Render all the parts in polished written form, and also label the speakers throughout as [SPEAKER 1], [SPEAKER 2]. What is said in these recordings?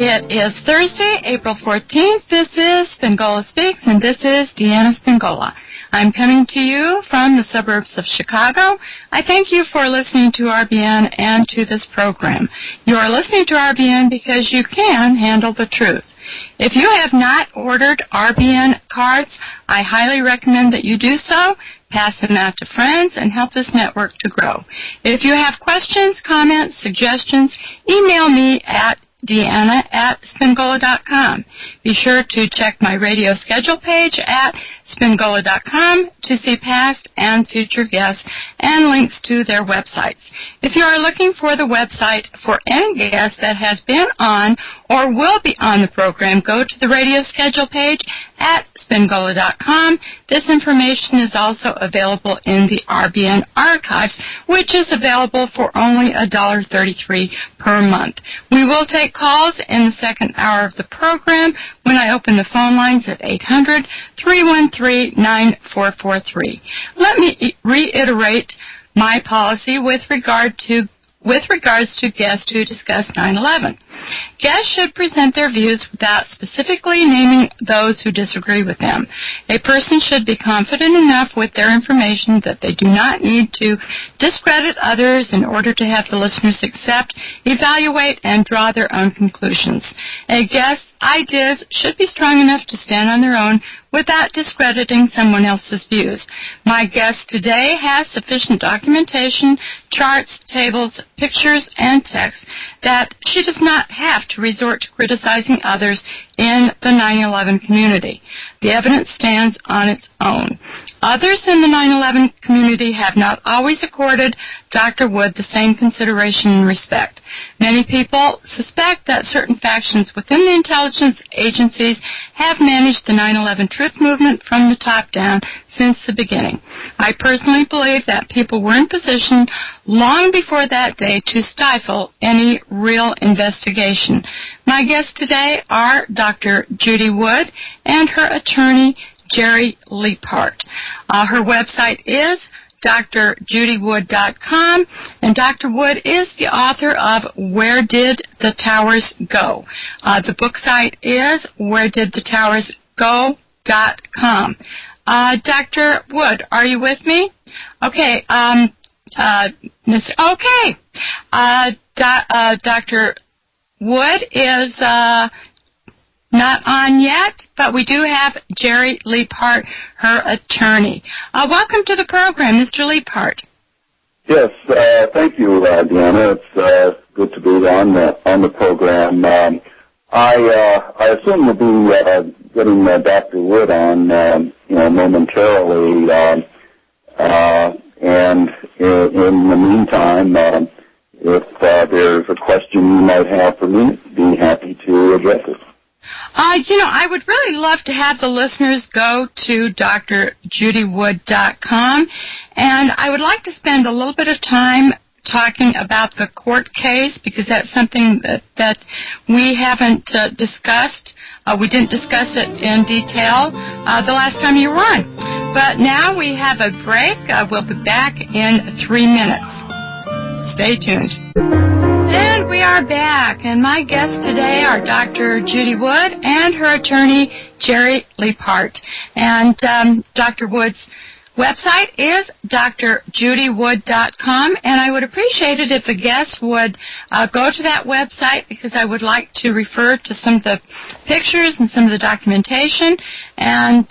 [SPEAKER 1] It is Thursday, April 14th. This is Spingola Speaks, and this is Deanna Spingola. I'm coming to you from the suburbs of Chicago. I thank you for listening to RBN and to this program. You are listening to RBN because you can handle the truth. If you have not ordered RBN cards, I highly recommend that you do so. Pass them out to friends and help this network to grow. If you have questions, comments, suggestions, email me at Deanna@Spingola.com. Be sure to check my radio schedule page at Spingola.com to see past and future guests and links to their websites. If you are looking for the website for any guest that has been on or will be on the program, go to the radio schedule page at Spingola.com. This information is also available in the RBN archives, which is available for only $1.33 per month. We will take calls in the second hour of the program when I open the phone lines at 800-313-9443. Let me reiterate my policy with regards to guests who discuss 9/11. Guests should present their views without specifically naming those who disagree with them. A person should be confident enough with their information that they do not need to discredit others in order to have the listeners accept, evaluate, and draw their own conclusions. A guest's ideas should be strong enough to stand on their own without discrediting someone else's views. My guest today has sufficient documentation, charts, tables, pictures, and text that she does not have to resort to criticizing others in the 9/11 community. The evidence stands on its own. Others in the 9/11 community have not always accorded Dr. Wood the same consideration and respect. Many people suspect that certain factions within the intelligence agencies have managed the 9/11 truth movement from the top down since the beginning. I personally believe that people were in position long before that day to stifle any real investigation. My guests today are Dr. Judy Wood and her attorney, Jerry Leaphart. Her website is drjudywood.com, and Dr. Wood is the author of Where Did the Towers Go? The book site is wheredidthetowersgo.com. Dr. Wood, are you with me? Okay. Dr. Wood is not on yet, but we do have Jerry Leaphart, her attorney. Welcome to the program, Mr. Leaphart.
[SPEAKER 2] Yes, thank you, Deanna. It's good to be on the program. I assume we'll be getting Dr. Wood on, momentarily. And in the meantime, if there's a question you might have for me, be happy to address it.
[SPEAKER 1] I would really love to have the listeners go to drjudywood.com, and I would like to spend a little bit of time talking about the court case, because that's something that we haven't discussed. We didn't discuss it in detail the last time you were on. But now we have a break. We'll be back in 3 minutes. Stay tuned. And we are back, and my guests today are Dr. Judy Wood and her attorney, Jerry Leaphart. And Dr. Wood's website is drjudywood.com, and I would appreciate it if the guests would go to that website, because I would like to refer to some of the pictures and some of the documentation. And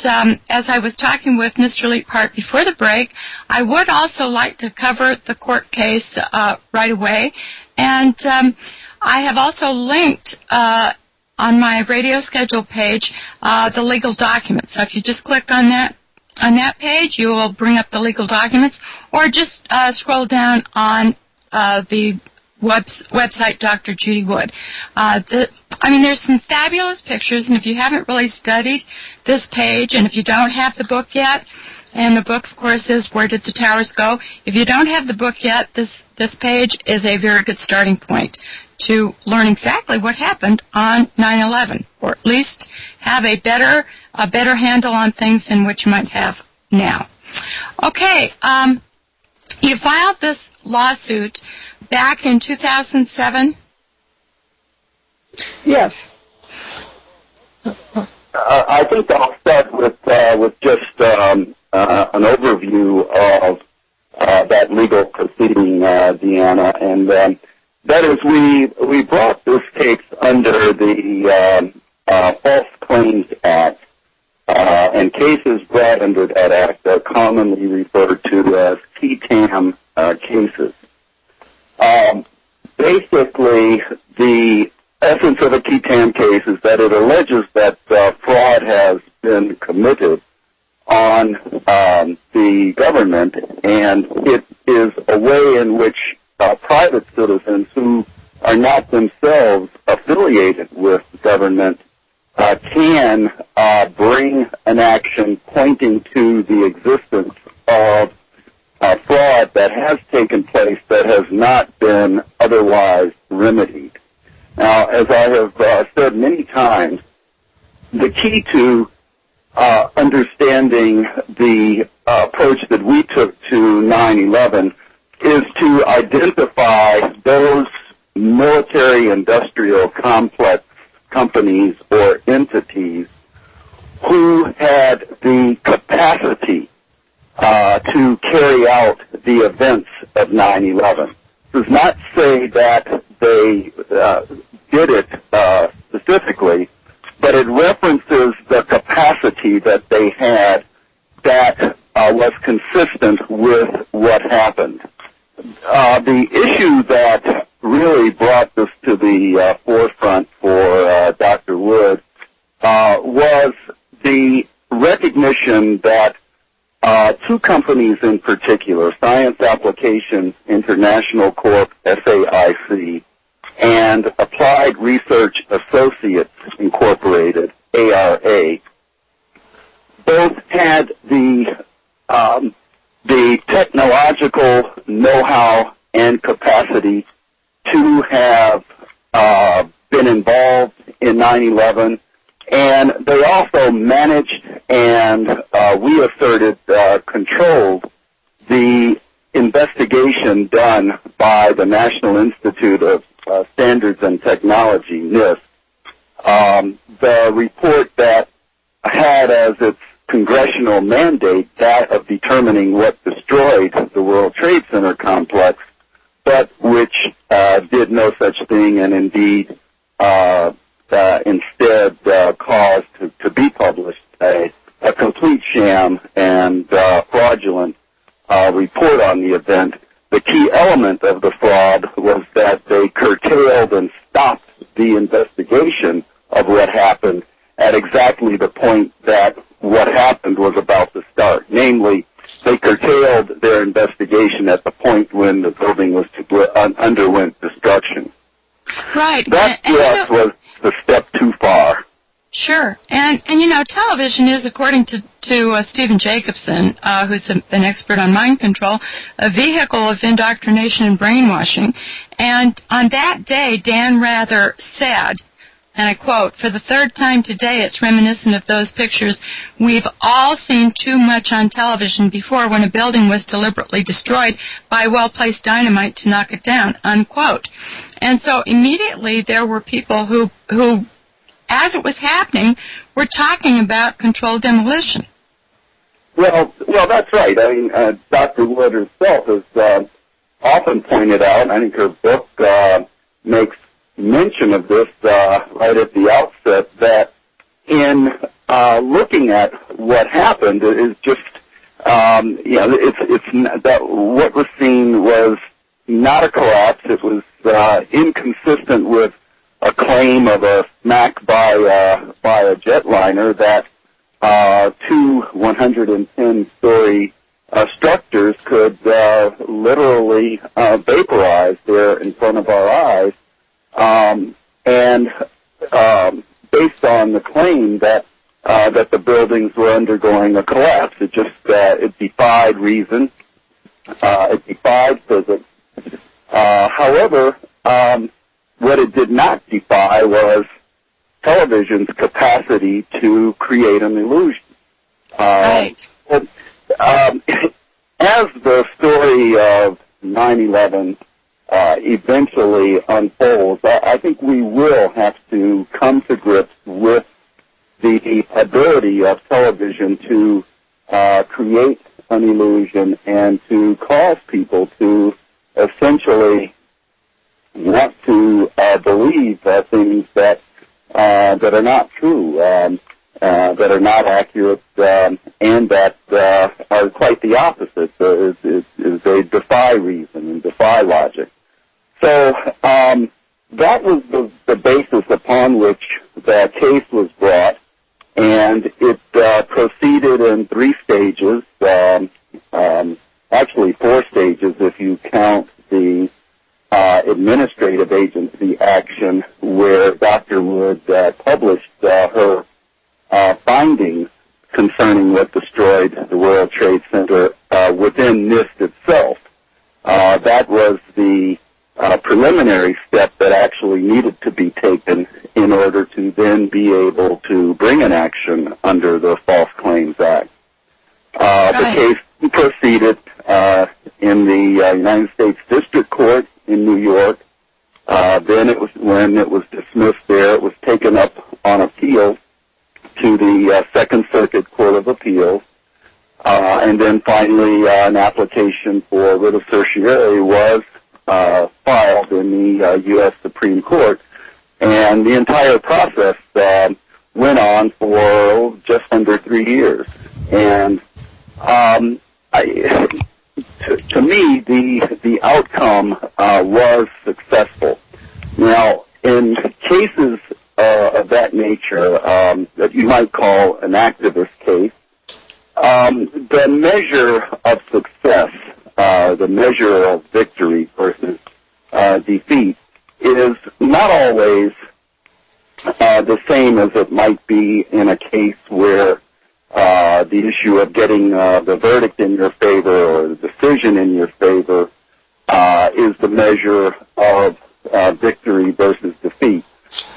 [SPEAKER 1] as I was talking with Mr. Leaphart before the break, I would also like to cover the court case right away. And I have also linked on my radio schedule page the legal documents. So if you just click on that page, you will bring up the legal documents, or just scroll down on the website, Dr. Judy Wood. There's some fabulous pictures, and if you haven't really studied this page, and if you don't have the book yet, and the book, of course, is Where Did the Towers Go? If you don't have the book yet, this page is a very good starting point to learn exactly what happened on 9/11, or at least have a better handle on things than what you might have now. Okay, you filed this lawsuit back in 2007.
[SPEAKER 3] Yes.
[SPEAKER 2] I think I'll start with just an overview of that legal proceeding, Deanna, and that is we brought this case under the False Claims Act, and cases brought under that act are commonly referred to as Qui Tam cases. Basically, the essence of a Qui Tam case is that it alleges that fraud has been committed on the government, and it is a way in which private citizens who are not themselves affiliated with government can bring an action pointing to the existence of fraud that has taken place that has not been otherwise remedied. Now, as I have said many times, the key to understanding the approach that we took to 9/11 is to identify those military-industrial complex companies or entities who had the capacity to carry out the events of 9/11. Does not say that they did it specifically, but it references the capacity that they had that was consistent with what happened. The issue that really brought this to the forefront for Dr. Wood was the recognition that two companies in particular, Science Applications International Corp, SAIC, and Applied Research Associates Incorporated, ARA, both had the technological know-how and capacity to have been involved in 9/11, and they also managed and we asserted controlled the investigation done by the National Institute of Standards and Technology, NIST. The report that had as its congressional mandate that of determining what destroyed the World Trade Center complex, but which did no such thing and indeed instead caused to be published a complete sham and fraudulent report on the event. The key element of the fraud was that they curtailed and stopped the investigation of what happened at exactly the point that what happened was about to start. Namely, they curtailed their investigation at the point when the building was underwent destruction.
[SPEAKER 1] Right.
[SPEAKER 2] That was the step too far.
[SPEAKER 1] Sure. And television is, according to Stephen Jacobson, who's an expert on mind control, a vehicle of indoctrination and brainwashing. And on that day, Dan Rather said, and I quote, "For the third time today, it's reminiscent of those pictures we've all seen too much on television before when a building was deliberately destroyed by well-placed dynamite to knock it down," unquote. And so immediately there were people who as it was happening, were talking about controlled demolition.
[SPEAKER 2] Well, that's right. I mean, Dr. Wood herself has often pointed out, and I think her book makes mention of this right at the outset, that in looking at what happened is just, it's that what was seen was not a collapse. It was inconsistent with a claim of a smack by a jetliner that two 110-story structures could literally vaporize there in front of our eyes, and based on the claim that the buildings were undergoing a collapse, it defied reason, it defied physics. However, what it did not defy was television's capacity to create an illusion.
[SPEAKER 1] Right.
[SPEAKER 2] As the story of 9/11 eventually unfolds, I think we will have to come to grips with the ability of television to create an illusion and to cause people to essentially want to believe things that are not true, that are not accurate, and that are quite the opposite. They defy reason and defy logic. So that was the basis upon which the case was brought, and it proceeded in 3 stages, actually 4 stages if you count the administrative agency action where Dr. Wood published her findings concerning what destroyed the World Trade Center within NIST itself. That was the preliminary step that actually needed to be taken in order to then be able to bring an action under the False Claims Act. The case proceeded in the United States District Court in New York. Then when it was dismissed there, it was taken up on appeal to the Second Circuit Court of Appeals. And then finally an application for writ of certiorari was filed in the U.S. Supreme Court. And the entire process went on for just under 3 years. And to me, the outcome was successful. Now, in cases of that nature that you might call an activist case, the measure of success, the measure of victory versus defeat, is not always the same as it might be in a case where the issue of getting the verdict in your favor or the decision in your favor is the measure of victory versus defeat.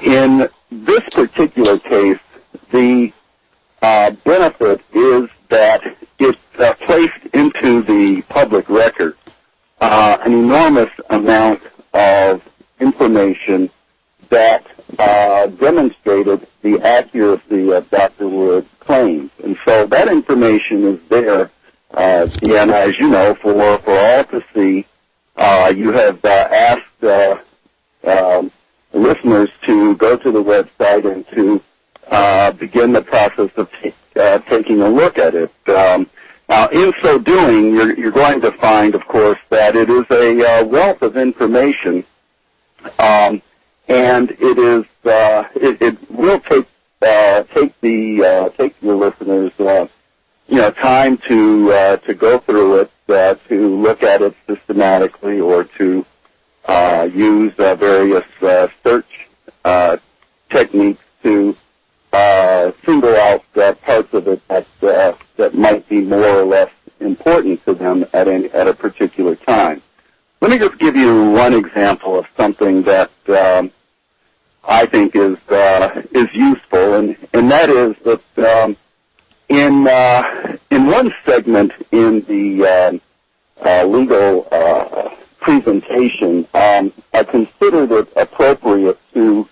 [SPEAKER 2] In this particular case, the benefit is that it placed into the public record an enormous amount of information that demonstrated the accuracy of Dr. Wood's claims. And so that information is there, Deanna, as you know, for all to see. You have asked listeners to go to the website and to begin the process of taking a look at it. Now, in so doing, you're going to find, of course, that it is a wealth of information, and it is it will take your listeners time to go through it, to look at it systematically, or to use various search techniques to single out parts of it that might be more or less important to them at a particular time. Let me just give you one example of something that I think is useful, and that is that in one segment in the legal presentation, I considered it appropriate to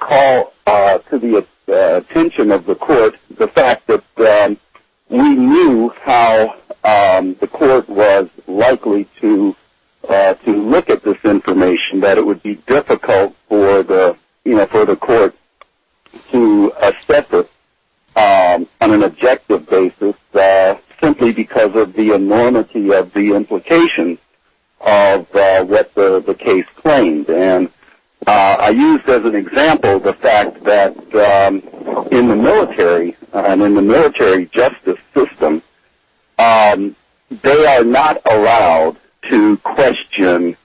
[SPEAKER 2] call to the attention of the court the fact that we knew how the court was likely to look at this information, that it would be difficult for the court to assess it on an objective basis, simply because of the enormity of the implications of what the case claimed. And I used as an example the fact that in the military and in the military justice system, they are not allowed to question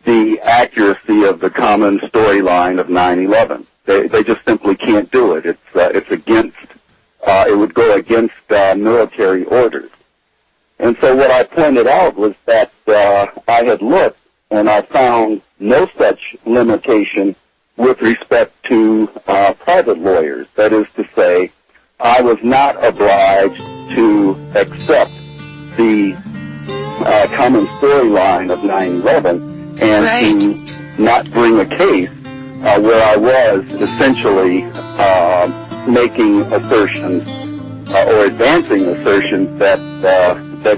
[SPEAKER 2] the accuracy of the common storyline of 9/11. They just simply can't do it. It's against. It would go against military orders. And so what I pointed out was that I had looked and I found no such limitation with respect to private lawyers. That is to say, I was not obliged to accept the common storyline of 9/11 and to not bring a case where I was essentially making assertions or advancing assertions that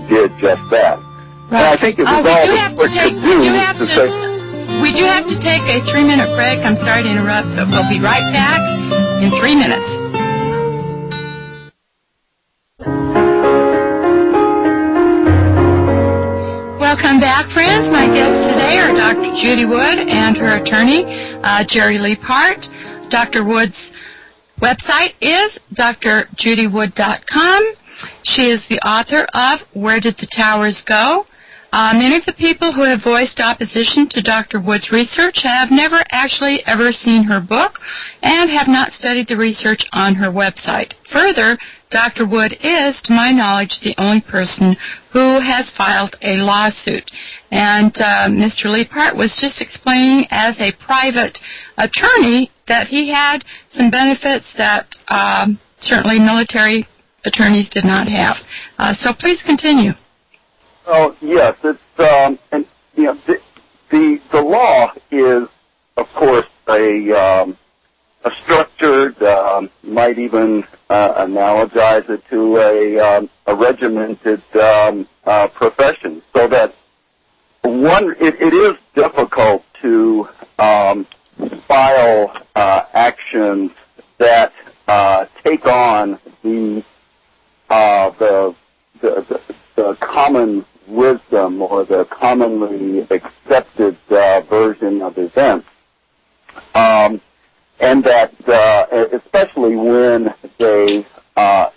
[SPEAKER 2] did just that.
[SPEAKER 1] Right.
[SPEAKER 2] And I think it was all the court could do to say...
[SPEAKER 1] We do have to take a 3-minute break. I'm sorry to interrupt, but we'll be right back in 3 minutes. Welcome back, friends. My guests today are Dr. Judy Wood and her attorney, Jerry Leaphart. Dr. Wood's website is drjudywood.com. She is the author of Where Did the Towers Go? Many of the people who have voiced opposition to Dr. Wood's research have never actually ever seen her book and have not studied the research on her website. Further, Dr. Wood is, to my knowledge, the only person who has filed a lawsuit. And Mr. Leaphart was just explaining as a private attorney that he had some benefits that certainly military attorneys did not have. So please continue.
[SPEAKER 2] Oh, yes, it's and you know the law is, of course, a structured, might even analogize it to a regimented profession, so that it is difficult to file actions that take on the common wisdom or the commonly accepted version of events, and that especially when they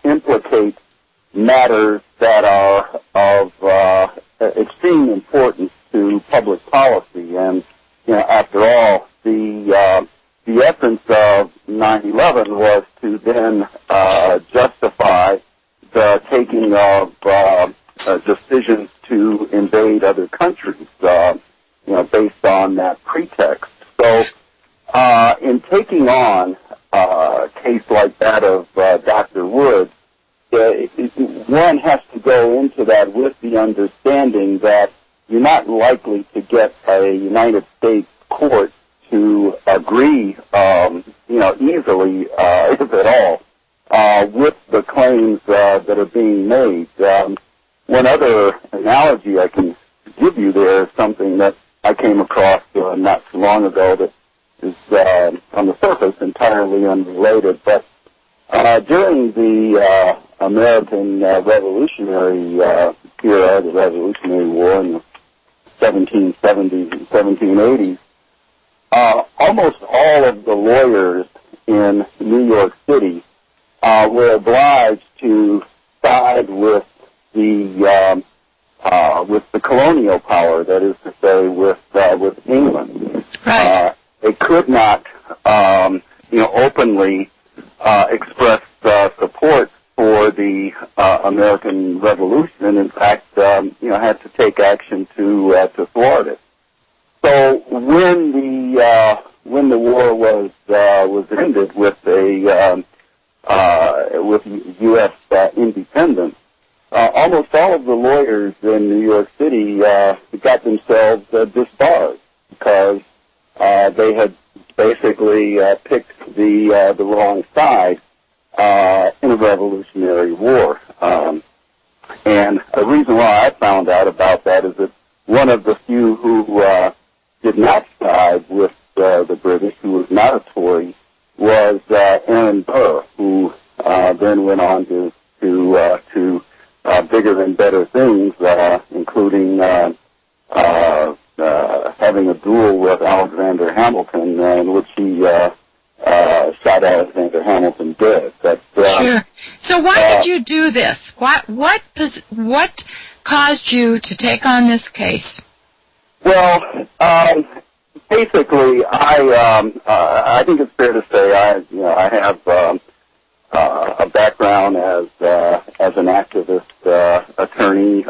[SPEAKER 2] implicate matters that are of extreme importance to public policy. And after all, the essence of 9/11 was to then justify the taking of decisions to invade other countries, based on that pretext. So, in taking on a case like that of Dr. Wood, one has to go into that with the understanding that you're not likely to get a United States court to agree, easily, if at all, with the claims that are being made. One other analogy I can give you there is something that I came across not too long ago that is, on the surface, entirely unrelated. But during the American Revolutionary era, the Revolutionary War in the 1770s and 1780s, almost all of the lawyers in New York City were obliged to side with the colonial power, that is to say, with England.
[SPEAKER 1] Right.
[SPEAKER 2] They could not, openly express support for the American Revolution, and in fact, had to take action to thwart it. So when the war was ended with with U.S. independence, almost all of the lawyers in New York City got themselves disbarred because they had basically picked the wrong side in a Revolutionary War. And the reason why I found out about that is that one of the few who did not side with the British, who was not a Tory, was Aaron Burr, who then went on to bigger and better things, including having a duel with Alexander Hamilton, in which he shot Alexander Hamilton dead.
[SPEAKER 1] Sure. So why did you do this? What caused you to take on this case?
[SPEAKER 2] Well, basically, I think it's fair to say I have a background as an activist attorney,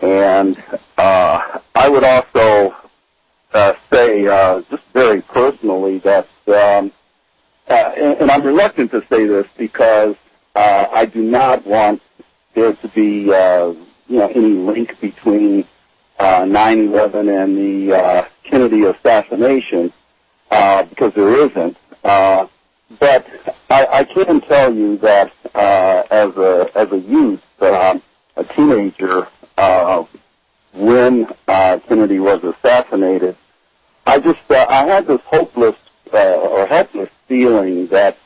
[SPEAKER 2] and I would also say, just very personally, that and I'm reluctant to say this because I do not want there to be any link between 9/11 and the Kennedy assassination, because there isn't. But I can tell you that as a youth, a teenager, when Kennedy was assassinated, I had this hopeless or helpless feeling that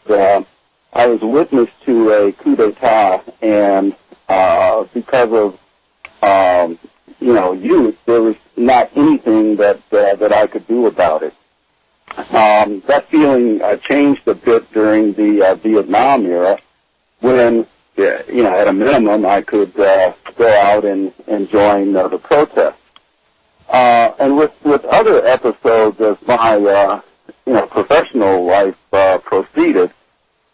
[SPEAKER 2] I was witness to a coup d'etat, and because of youth, there was not anything that I could do about it. That feeling changed a bit during the Vietnam era, when at a minimum I could go out and join the protest. And with other episodes as my professional life proceeded,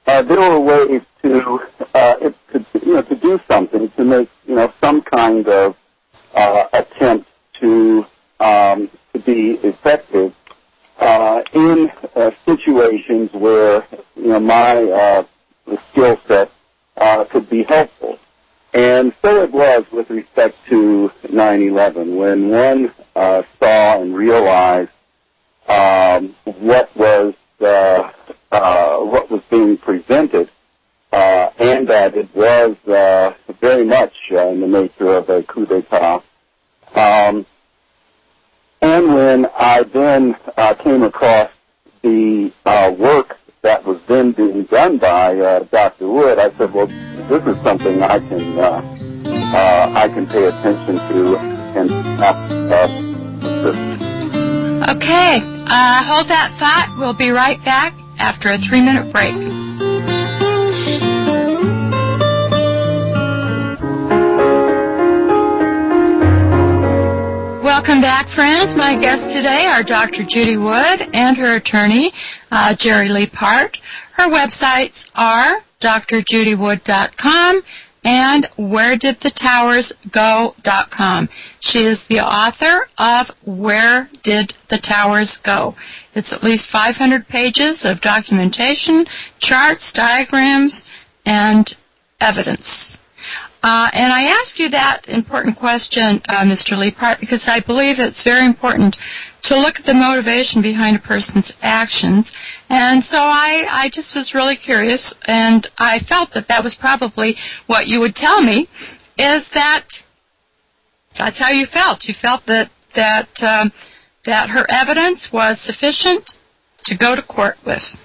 [SPEAKER 2] there were ways to do something, to make some kind of attempt to be effective in situations where my skill set could be helpful. And so it was with respect to 9/11, when one saw and realized what was being presented, and that it was very much in the nature of a coup d'etat. And when I then came across the work that was then being done by Dr. Wood, I said, well, this is something I can pay attention to and assist.
[SPEAKER 1] Okay, hold that thought. We'll be right back after a 3-minute break. Welcome back, friends. My guests today are Dr. Judy Wood and her attorney, Jerry Leaphart. Her websites are drjudywood.com and wheredidthetowers.go.com. She is the author of Where Did the Towers Go? It's at least 500 pages of documentation, charts, diagrams, and evidence. And I ask you that important question, Mr. Leaphart, because I believe it's very important to look at the motivation behind a person's actions. And so I just was really curious, and I felt that was probably what you would tell me, is that that's how you felt. You felt that her evidence was sufficient to go to court with.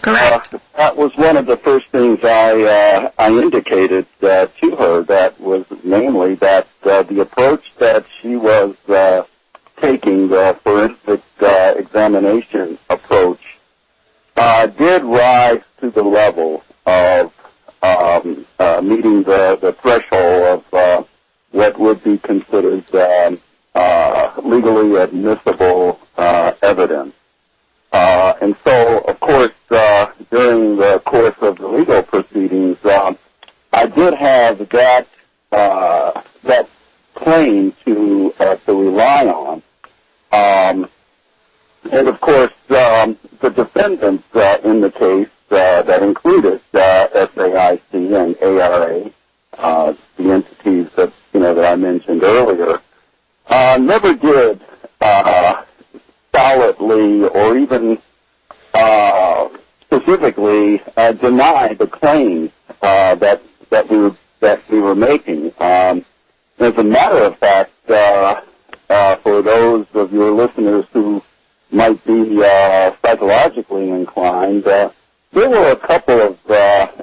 [SPEAKER 1] Correct.
[SPEAKER 2] That was one of the first things I indicated to her. That was namely that the approach that she was taking, the forensic examination approach, did rise to the level of meeting the threshold of what would be considered legally admissible evidence. And so, of course, during the course of the legal proceedings, I did have that claim to rely on. And, of course, the defendants in the case that included SAIC and ARA, the entities that I mentioned earlier, never did solidly or even specifically deny the claims that we were making. As a matter of fact, for those of your listeners who might be psychologically inclined, there were a couple of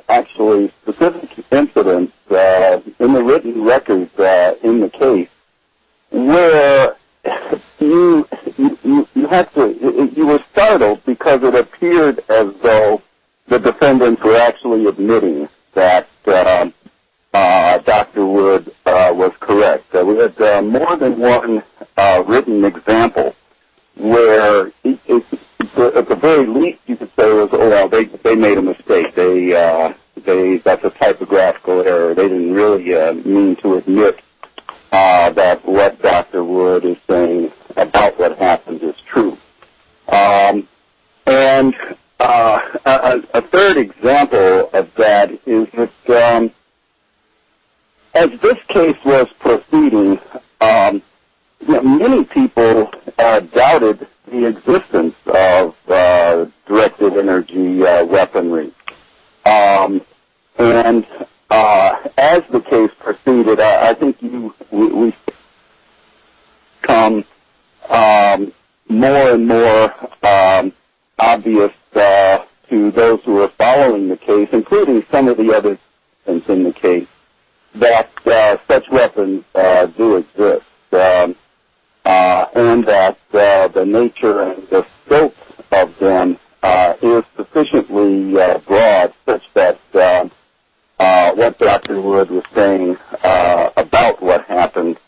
[SPEAKER 2] actually specific incidents in the written records in the case where you were startled because it appeared as though the defendants were actually admitting that Dr. Wood was correct. We had more than one written example where at the very least you could say was, oh well, they made a mistake. That's a typographical error. They didn't really mean to admit that what Dr. Wood is saying about what happened is true. And a third example of that is that as this case was proceeding, many people doubted the existence of directed energy weaponry. And as the case proceeded, I think we come more and more obvious to those who are following the case, including some of the other participants in the case, that such weapons do exist, and that the nature and the scope of them is sufficiently broad such that what Dr. Wood was saying about what happened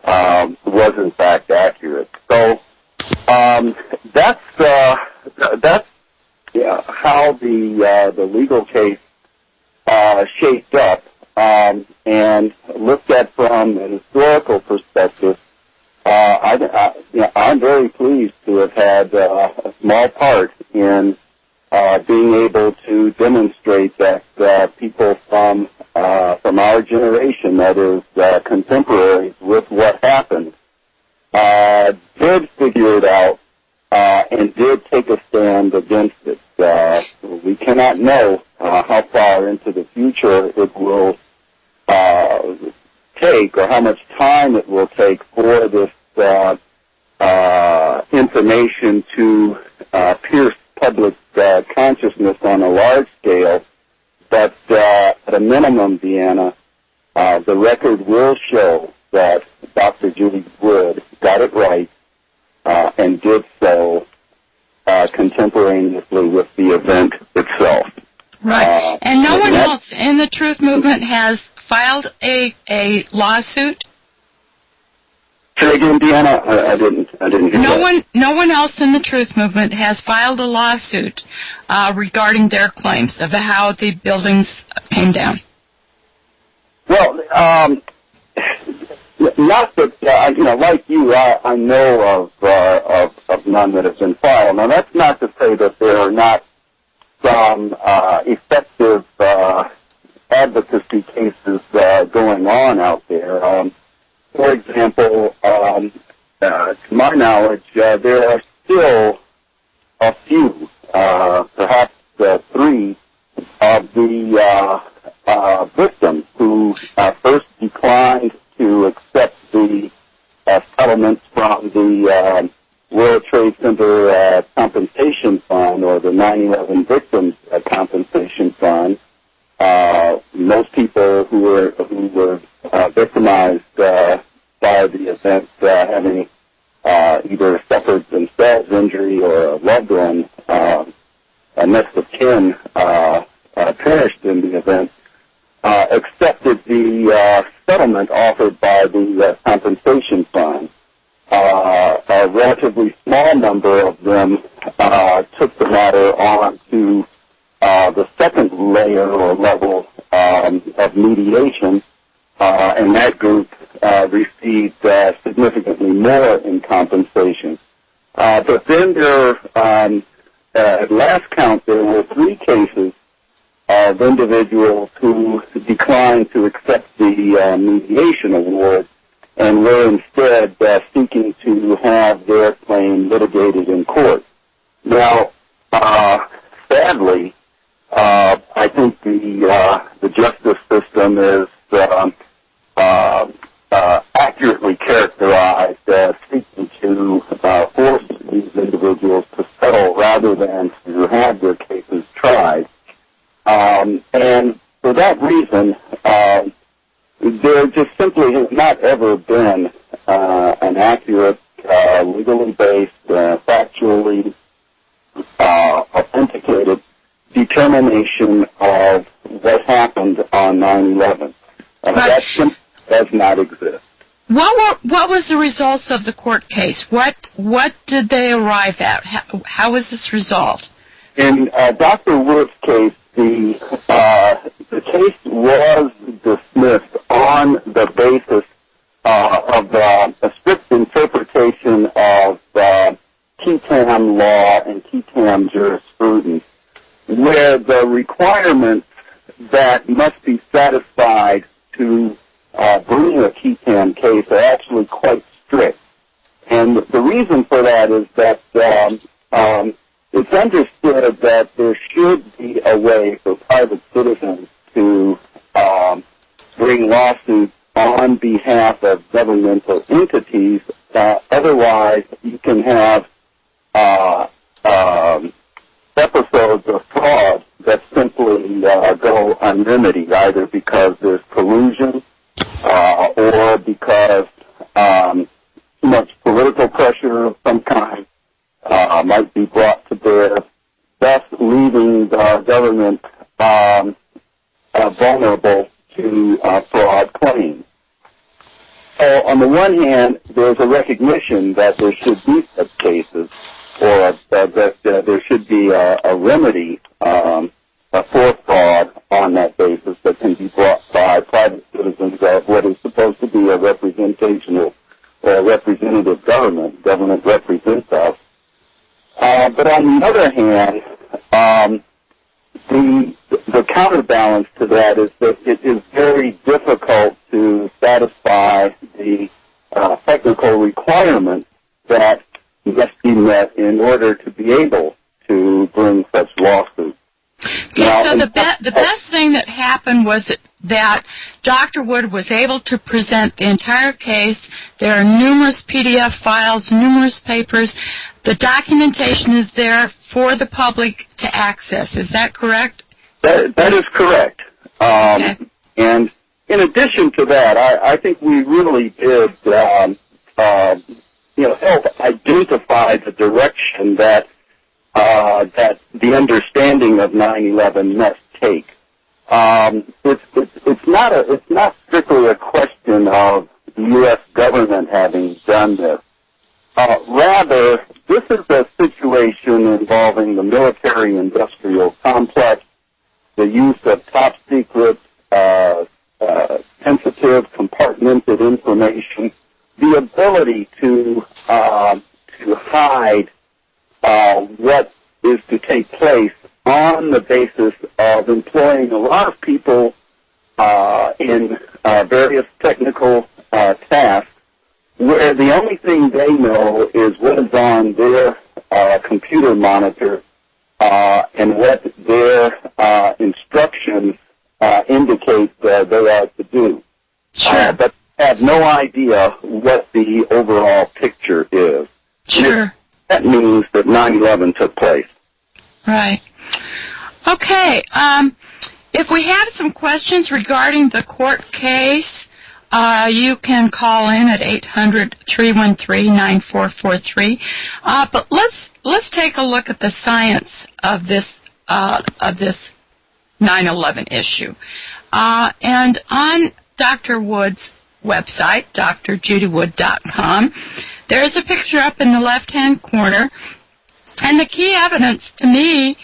[SPEAKER 2] was in fact accurate. So that's how the legal case shaped up, and looked at from an historical perspective. I'm very pleased to have had a small part in being able to demonstrate that people from our generation, that is, contemporaries with what happened, did figure it out and did take a stand against it. We cannot know how far into the future it will take, or how much time it will take for this information to pierce public consciousness on a large scale, but at a minimum, Deanna, the record will show that Dr. Judy Wood got it right and did so contemporaneously with the event itself.
[SPEAKER 1] Right. And no one else in the Truth Movement has filed a lawsuit?
[SPEAKER 2] Say again, Deanna? I didn't hear that.
[SPEAKER 1] No one else in the Truth Movement has filed a lawsuit regarding their claims of how the buildings came down.
[SPEAKER 2] Well, not that like you, I know of none that have been filed. Now, that's not to say that there are not some effective advocacy cases going on out there. For example, to my knowledge, there are still a few, perhaps 3 of the victims who first declined to accept the settlements from the World Trade Center Compensation Fund, or the 9/11 Victims Compensation Fund. Most people who were victimized by the event having either suffered themselves injury or a loved one, a next of kin, perished in the event, accepted the settlement offered by the compensation fund. A relatively small number of them took the matter on to the second layer or level of mediation, and that group received significantly more in compensation. But then at last count, there were 3 cases of individuals who declined to accept the mediation award and were instead seeking to have their claim litigated in court. Now, sadly, I think the justice system is accurately characterized as seeking to force these individuals to settle rather than to have their cases tried. And for that reason, there just simply has not ever been an accurate, legally based, factually authenticated determination of what happened on 9/11. That simply does not exist.
[SPEAKER 1] What was the results of the court case? What did they arrive at? How was this resolved?
[SPEAKER 2] In Dr. Wood's case, the case was dismissed on the basis of a strict interpretation of Qui Tam law and Qui Tam jurisprudence, where the requirements that must be satisfied to bringing a Qui Tam case are actually quite strict. And the reason for that is that it's understood that there should be a way for private citizens to bring lawsuits on behalf of governmental entities. Otherwise, you can have episodes of fraud that simply go unremedied, either because there's collusion or because too much political pressure of some kind might be brought to bear, thus leaving the government vulnerable to fraud claims. So on the one hand, there's a recognition that there should be such cases, or that there should be a remedy for fraud on that basis that can be brought by private citizens of what is supposed to be a representational or representative government. Government represents us. But on the other hand, the counterbalance to that is that it is very difficult to satisfy the technical requirements that must be met in order to be able to bring such lawsuits.
[SPEAKER 1] Yeah, so the best thing that happened was that Dr. Wood was able to present the entire case. There are numerous PDF files, numerous papers. The documentation is there for the public to access. Is that correct?
[SPEAKER 2] That is correct.
[SPEAKER 1] Okay.
[SPEAKER 2] And in addition to that, I think we really did help identify the direction that the understanding of 9/11 must take. It's not strictly a question of the U.S. government having done this. Rather, this is a situation involving the military-industrial complex, the use of top-secret, sensitive, compartmented information, the ability to hide what is to take place on the basis of employing a lot of people in various technical tasks, where the only thing they know is what is on their computer monitor and what their instructions indicate they are to do.
[SPEAKER 1] Sure.
[SPEAKER 2] But have no idea what the overall picture is.
[SPEAKER 1] Sure.
[SPEAKER 2] That means that 9/11 took place.
[SPEAKER 1] Right. Okay. If we have some questions regarding the court case, you can call in at 800-313-9443. But let's take a look at the science of this 9/11 issue. And on Dr. Wood's website, drjudywood.com, there's a picture up in the left-hand corner, and the key evidence to me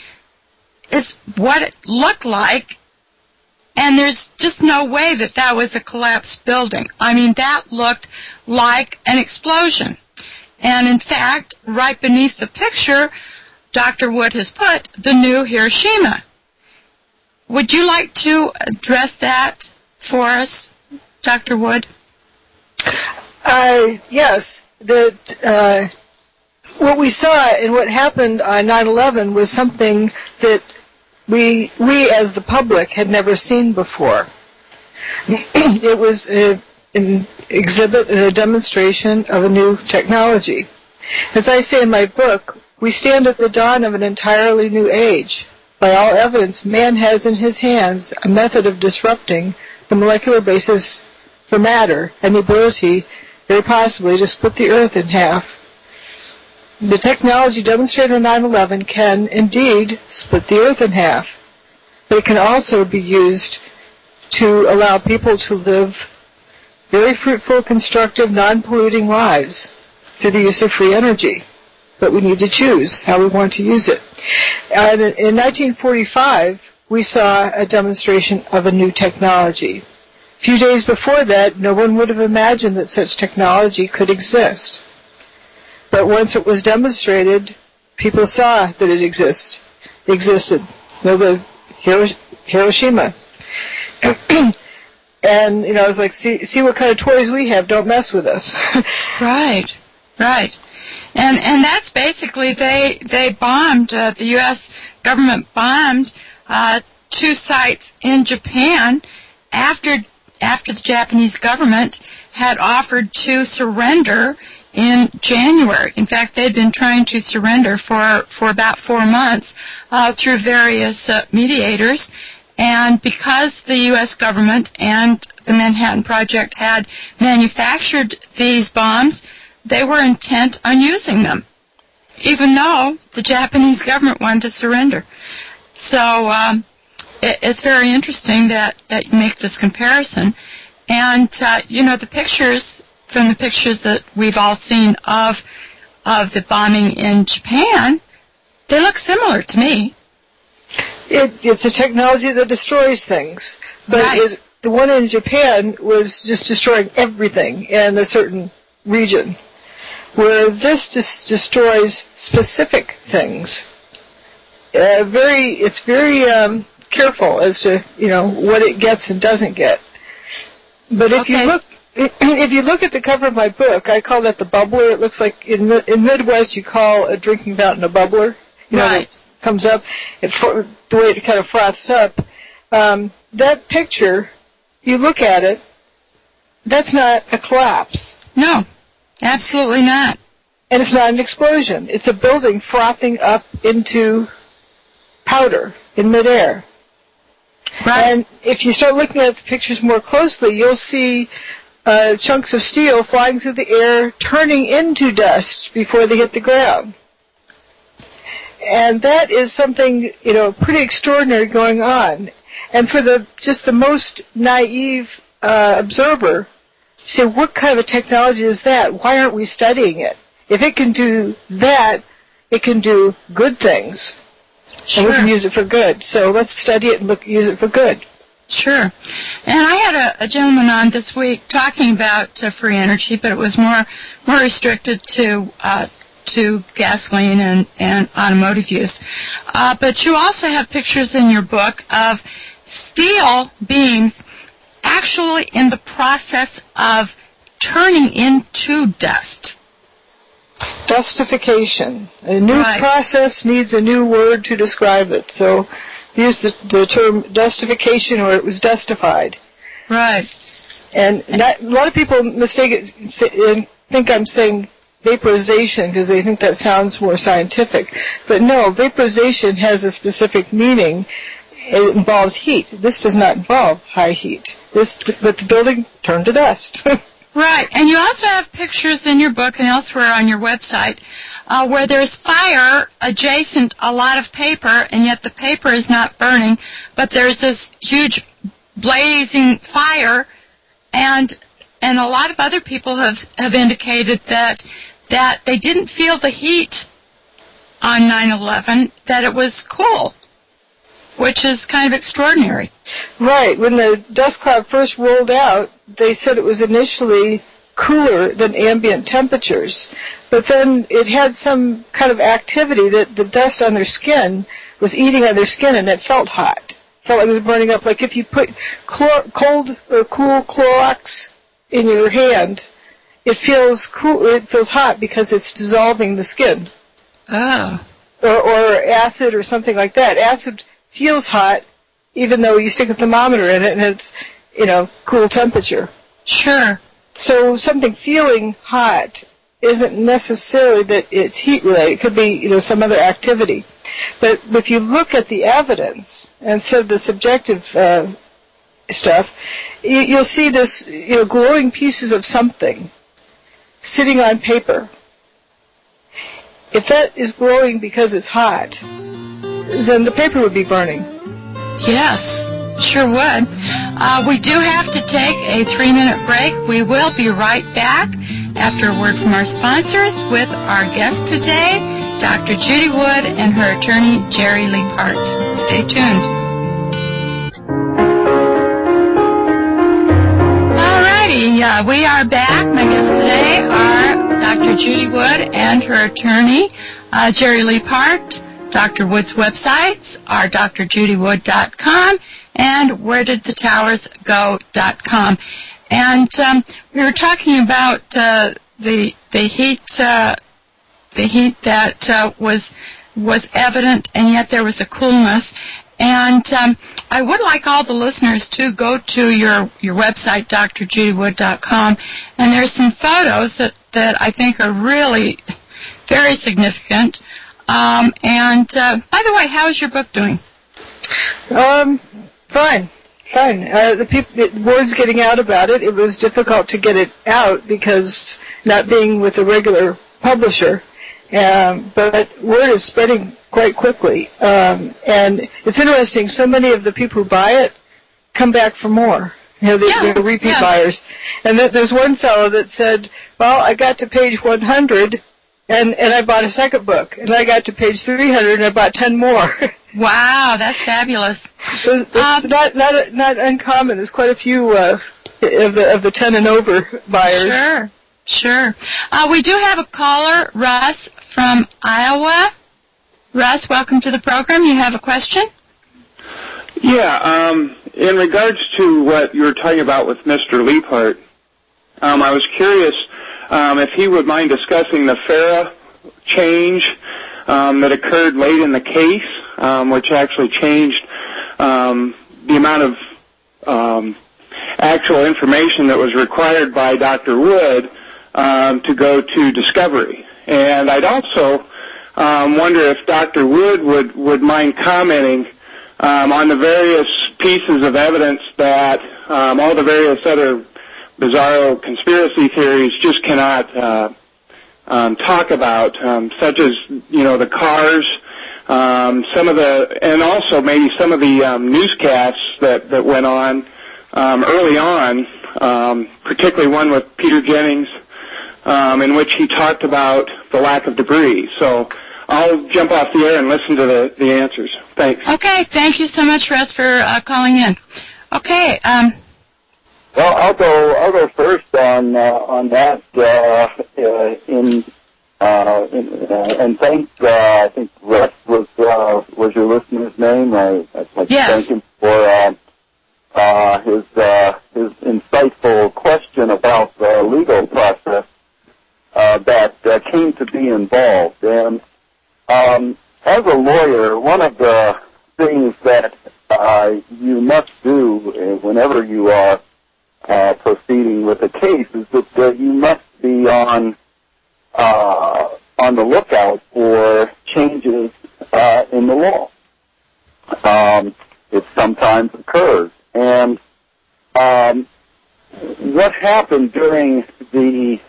[SPEAKER 1] is what it looked like, and there's just no way that was a collapsed building. I mean, that looked like an explosion. And in fact, right beneath the picture, Dr. Wood has put the new Hiroshima. Would you like to address that for us, Dr. Wood?
[SPEAKER 3] Yes. What we saw and what happened on 9/11 was something that we as the public had never seen before. It was an exhibit and a demonstration of a new technology. As I say in my book, we stand at the dawn of an entirely new age. By all evidence, man has in his hands a method of disrupting the molecular basis for matter and the ability, very possibly, to split the earth in half. The technology demonstrated on 9/11 can indeed split the earth in half, but it can also be used to allow people to live very fruitful, constructive, non-polluting lives through the use of free energy. But we need to choose how we want to use it. In 1945, we saw a demonstration of a new technology. A few days before that, no one would have imagined that such technology could exist. But once it was demonstrated, people saw that it existed. The Hiroshima. And, you know, I was like, see what kind of toys we have. Don't mess with us.
[SPEAKER 1] Right. And that's basically, they bombed, the U.S. government bombed 2 sites in Japan after the Japanese government had offered to surrender in January. In fact, they'd been trying to surrender for about 4 months through various mediators. And because the U.S. government and the Manhattan Project had manufactured these bombs, they were intent on using them, even though the Japanese government wanted to surrender. So it's very interesting that you make this comparison. And, you know, the pictures that we've all seen of the bombing in Japan, they look similar to me.
[SPEAKER 3] It's a technology that destroys things. But
[SPEAKER 1] right.
[SPEAKER 3] The one in Japan was just destroying everything in a certain region, where this just destroys specific things. It's very careful as to, you know, what it gets and doesn't get. But if you look at the cover of my book, I call that the bubbler. It looks like in Midwest you call a drinking fountain a bubbler. You know,
[SPEAKER 1] right.
[SPEAKER 3] It comes up, the way it kind of froths up. That picture, you look at it, that's not a collapse.
[SPEAKER 1] No, absolutely not.
[SPEAKER 3] And it's not an explosion. It's a building frothing up into powder in midair.
[SPEAKER 1] Right.
[SPEAKER 3] And if you start looking at the pictures more closely, you'll see chunks of steel flying through the air, turning into dust before they hit the ground. And that is something, you know, pretty extraordinary going on. And for the most naive observer, say, what kind of a technology is that? Why aren't we studying it? If it can do that, it can do good things.
[SPEAKER 1] Sure.
[SPEAKER 3] And we can use it for good. So let's study it and use it for good.
[SPEAKER 1] Sure. And I had a gentleman on this week talking about free energy, but it was more restricted to gasoline and automotive use. But you also have pictures in your book of steel beams actually in the process of turning into dust.
[SPEAKER 3] Dustification. A new
[SPEAKER 1] right.
[SPEAKER 3] process needs a new word to describe it. So use the term dustification, or it was dustified.
[SPEAKER 1] Right.
[SPEAKER 3] And a lot of people mistake it and think I'm saying vaporization because they think that sounds more scientific. But no, vaporization has a specific meaning. It involves heat. This does not involve high heat. But the building turned to dust.
[SPEAKER 1] Right. And you also have pictures in your book and elsewhere on your website where there's fire adjacent a lot of paper, and yet the paper is not burning, but there's this huge blazing fire, and a lot of other people have indicated that they didn't feel the heat on 9/11, that it was cool, which is kind of extraordinary.
[SPEAKER 3] Right. When the dust cloud first rolled out, they said it was initially cooler than ambient temperatures. But then it had some kind of activity that the dust on their skin was eating on their skin, and it felt hot. Felt like it was burning up. Like if you put cold or cool Clorox in your hand, it feels cool. It feels hot because it's dissolving the skin.
[SPEAKER 1] Oh.
[SPEAKER 3] Or acid or something like that. Acid feels hot, even though you stick a thermometer in it and it's, you know, cool temperature.
[SPEAKER 1] Sure.
[SPEAKER 3] So something feeling hot isn't necessarily that it's heat related. It could be, you know, some other activity. But if you look at the evidence instead of the subjective stuff, you'll see this, you know, glowing pieces of something sitting on paper. If that is glowing because it's hot, then the paper would be burning.
[SPEAKER 1] Yes, sure would. We do have to take a 3-minute break. We will be right back after a word from our sponsors with our guest today, Dr. Judy Wood, and her attorney, Jerry Leaphart. Stay tuned. Alrighty, we are back. My guests today are Dr. Judy Wood and her attorney, Jerry Leaphart. Dr. Wood's websites are drjudywood.com and wheredidthetowersgo.com. And we were talking about the heat that was evident, and yet there was a coolness. And I would like all the listeners to go to your website, drjudywood.com, and there's some photos that I think are really very significant. And by the way, how is your book doing?
[SPEAKER 3] Fine. The word's getting out about it. It was difficult to get it out because not being with a regular publisher. But word is spreading quite quickly. And it's interesting, so many of the people who buy it come back for more. They're repeat buyers. And there's one fellow that said, well, I got to page 100, and I bought a second book. And I got to page 300, and I bought 10 more.
[SPEAKER 1] Wow, that's fabulous.
[SPEAKER 3] It's not uncommon. There's quite a few of the 10 and over buyers.
[SPEAKER 1] Sure. We do have a caller, Russ from Iowa. Russ, welcome to the program. You have a question?
[SPEAKER 4] Yeah, in regards to what you were talking about with Mr. Leaphart, I was curious if he would mind discussing the FARA change that occurred late in the case, which actually changed the amount of actual information that was required by Dr. Wood to go to discovery. And I'd also wonder if Dr. Wood would mind commenting on the various pieces of evidence that all the various other bizarro conspiracy theories just cannot talk about, such as, the cars, and also maybe some of the newscasts that went on early on, particularly one with Peter Jennings, in which he talked about the lack of debris. So I'll jump off the air and listen to the answers. Thanks. Okay,
[SPEAKER 1] thank you so much, Russ, for calling in. Okay.
[SPEAKER 2] Well, I'll go first on that. And thank I think Russ was your listener's name. I'd like to thank him for his insightful question about the legal process that came to be involved. And as a lawyer, one of the things that you must do whenever you are proceeding with a case is that you must be on the lookout for changes in the law. It sometimes occurs. And what happened during the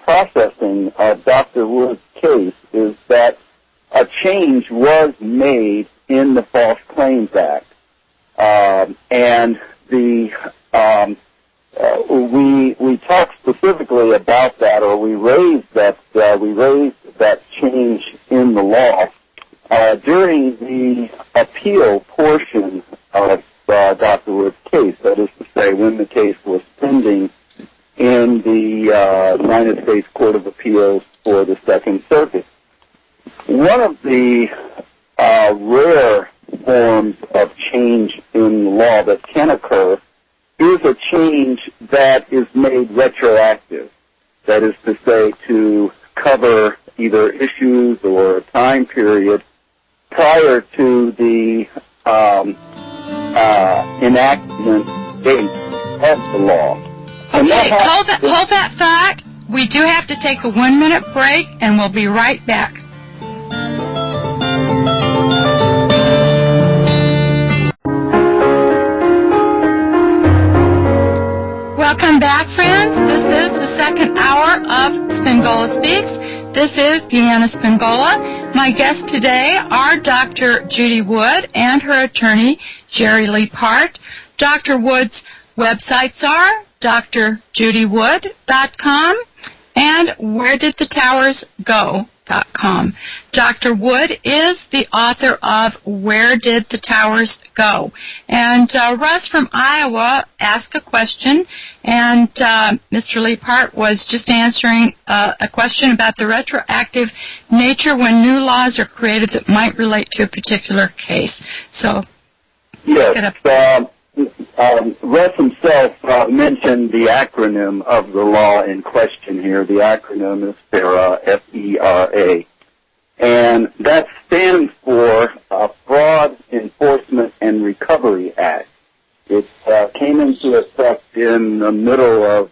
[SPEAKER 2] processing of Dr. Wood's case is that a change was made in the False Claims Act. And we talked specifically about that, or we raised that change in the law during the appeal portion of Dr. Wood's case. That is to say, when the case was pending in the United States Court of Appeals for the Second Circuit. One of the rare forms of change in the law that can occur is a change that is made retroactive. That is to say, to cover either issues or a time period prior to the enactment date of the law.
[SPEAKER 1] Okay, hold that thought. We do have to take a 1-minute break, and we'll be right back. Welcome back, friends. This is the second hour of Spingola Speaks. This is Deanna Spingola. My guests today are Dr. Judy Wood and her attorney, Jerry Leaphart. Dr. Wood's websites are drjudywood.com and wheredidthetowersgo.com. Dr. Wood is the author of Where Did the Towers Go? And Russ from Iowa asked a question, and Mr. Leaphart was just answering a question about the retroactive nature when new laws are created that might relate to a particular case. So
[SPEAKER 2] Yes. Russ himself mentioned the acronym of the law in question here. The acronym is FERA, F-E-R-A. And that stands for Fraud Enforcement and Recovery Act. It came into effect in the middle of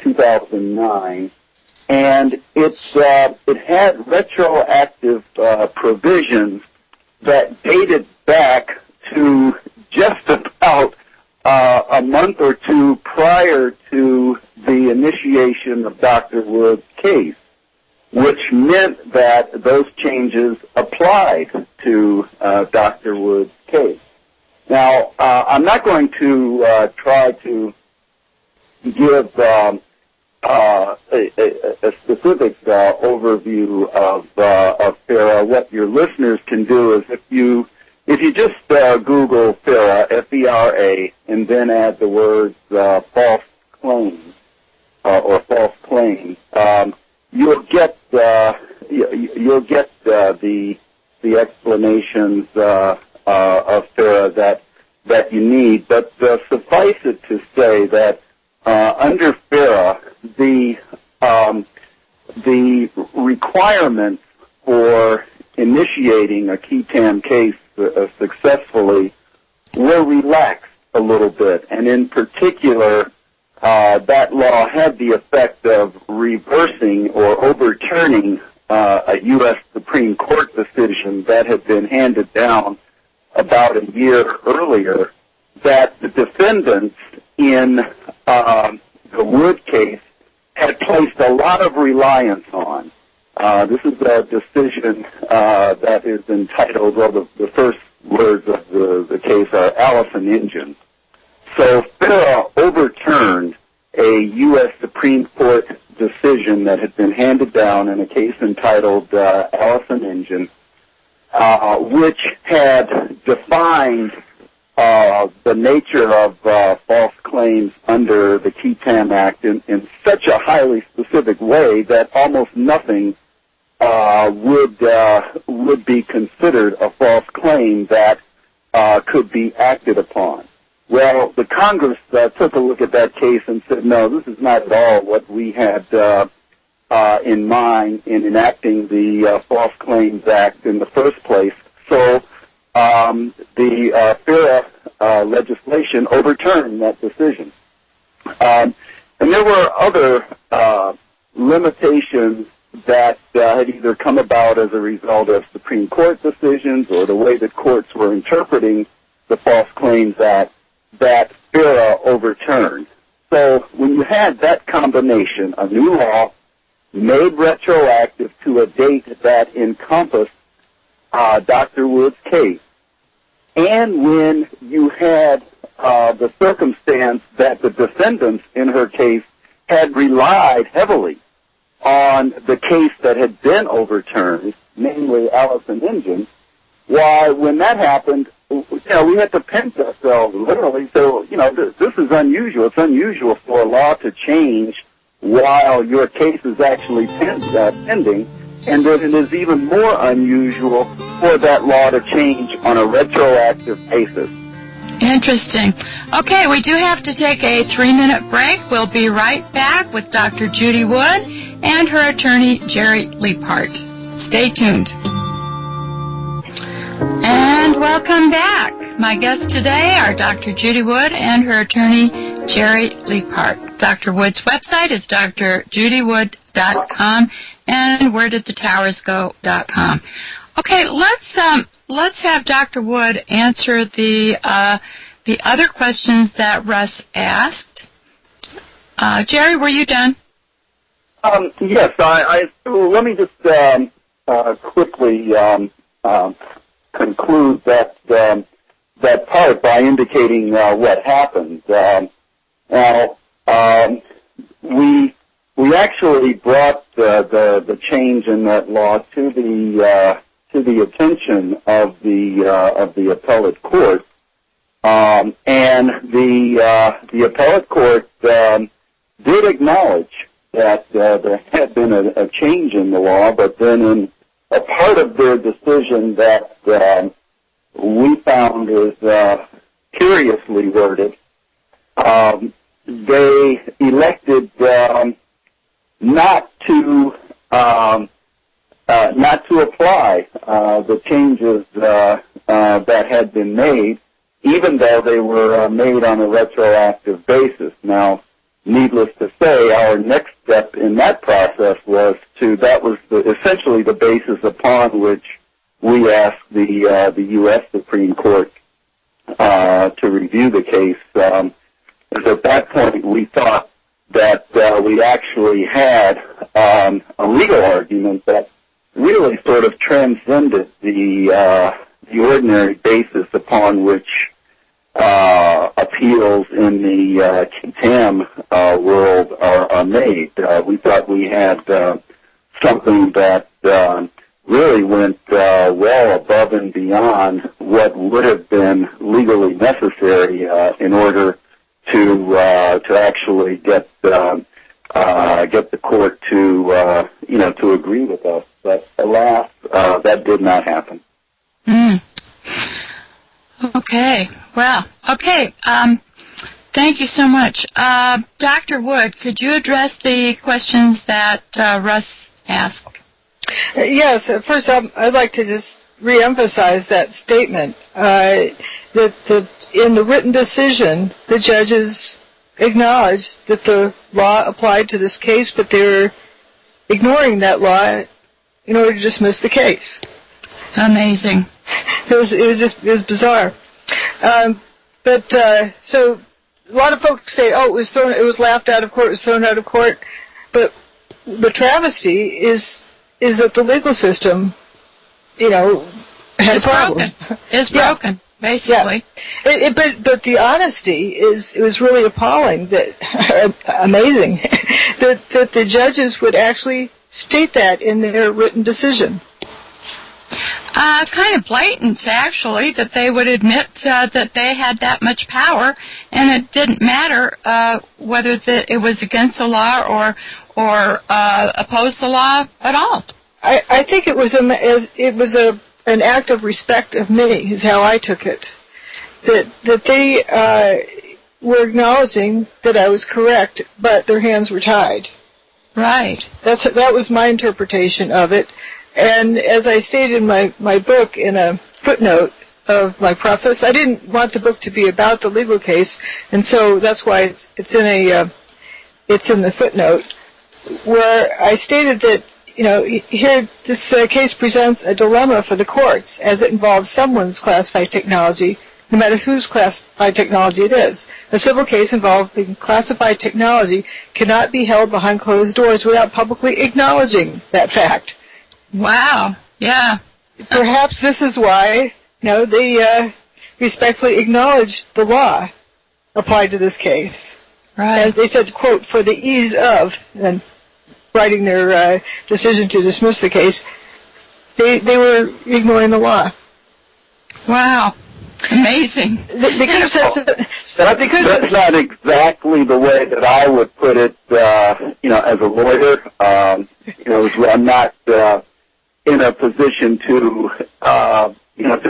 [SPEAKER 2] 2009, and it had retroactive provisions that dated back to just about a month or two prior to the initiation of Dr. Wood's case, which meant that those changes applied to Dr. Wood's case. Now, I'm not going to try to give a specific overview of FERA. What your listeners can do is if you just Google FERA, F-E-R-A, and then add the words false claims or false claims, you'll get the explanations of FERA that you need. But suffice it to say that under FERA, the requirements for initiating a Qui Tam case successfully were relaxed a little bit, and in particular, that law had the effect of reversing or overturning a U.S. Supreme Court decision that had been handed down about a year earlier that the defendants in the Wood case had placed a lot of reliance on. This is a decision that is entitled, well, the first words of the case are Allison Engine. So FERA overturned a U.S. Supreme Court decision that had been handed down in a case entitled Allison Engine, which had defined the nature of false claims under the Qui Tam Act in such a highly specific way that almost nothing would be considered a false claim that could be acted upon. Well, the Congress took a look at that case and said, no, this is not at all what we had in mind in enacting the False Claims Act in the first place. So the FERA legislation overturned that decision. And there were other limitations that had either come about as a result of Supreme Court decisions or the way that courts were interpreting the False Claims Act that FERA overturned. So when you had that combination, a new law made retroactive to a date that encompassed Dr. Wood's case, and when you had the circumstance that the defendants in her case had relied heavily on the case that had been overturned, namely Allison Engine, why, when that happened, we had to pinch ourselves literally. So, this is unusual. It's unusual for a law to change while your case is actually pending, and then it is even more unusual for that law to change on a retroactive basis.
[SPEAKER 1] Interesting. Okay, we do have to take a 3-minute break. We'll be right back with Dr. Judy Wood and her attorney, Jerry Leaphart. Stay tuned. And welcome back. My guests today are Dr. Judy Wood and her attorney, Jerry Leaphart. Dr. Wood's website is drjudywood.com and wheredidthetowersgo.com. Okay, let's have Dr. Wood answer the other questions that Russ asked. Jerry, were you done?
[SPEAKER 2] Yes. Let me just quickly conclude that part by indicating what happened. Now, we actually brought the change in that law to the attention of the appellate court, and the appellate court did acknowledge that there had been a change in the law, but then in a part of their decision that we found is curiously worded. They elected not to apply the changes that had been made, even though they were made on a retroactive basis. Now, needless to say, our next step in that process was essentially the basis upon which we asked the U.S. Supreme Court to review the case. At that point, we thought that we actually had a legal argument that really sort of transcended the ordinary basis upon which appeals in the Qui Tam world are made. We thought we had something that really went well above and beyond what would have been legally necessary in order to actually get the court to agree with us. But alas, that did not happen.
[SPEAKER 1] Okay. Well, okay. Thank you so much. Dr. Wood, could you address the questions that Russ asked?
[SPEAKER 3] Yes. First, I'd like to just reemphasize that statement, that in the written decision, the judges acknowledged that the law applied to this case, but they were ignoring that law in order to dismiss the case.
[SPEAKER 1] Amazing.
[SPEAKER 3] It was bizarre. So a lot of folks say, it was laughed out of court, it was thrown out of court. But the travesty is that the legal system, has a problem.
[SPEAKER 1] It's broken, basically.
[SPEAKER 3] Yeah. But the honesty it was really appalling, amazing, that the judges would actually state that in their written decision.
[SPEAKER 1] Kind of blatant, actually, that they would admit that they had that much power, and it didn't matter whether it was against the law or opposed the law at all.
[SPEAKER 3] I think it was an act of respect of me, is how I took it. That they were acknowledging that I was correct, but their hands were tied.
[SPEAKER 1] Right.
[SPEAKER 3] That was my interpretation of it. And as I stated in my book in a footnote of my preface, I didn't want the book to be about the legal case, and so that's why it's in the footnote, where I stated that here this case presents a dilemma for the courts as it involves someone's classified technology, no matter whose classified technology it is. A civil case involving classified technology cannot be held behind closed doors without publicly acknowledging that fact.
[SPEAKER 1] Wow. Yeah.
[SPEAKER 3] Perhaps this is why, they respectfully acknowledge the law applied to this case.
[SPEAKER 1] Right.
[SPEAKER 3] And they said, quote, for the ease of, and writing their decision to dismiss the case, they were ignoring the law.
[SPEAKER 1] Wow. Amazing.
[SPEAKER 2] That's not exactly the way that I would put it, as a lawyer. I'm not in a position to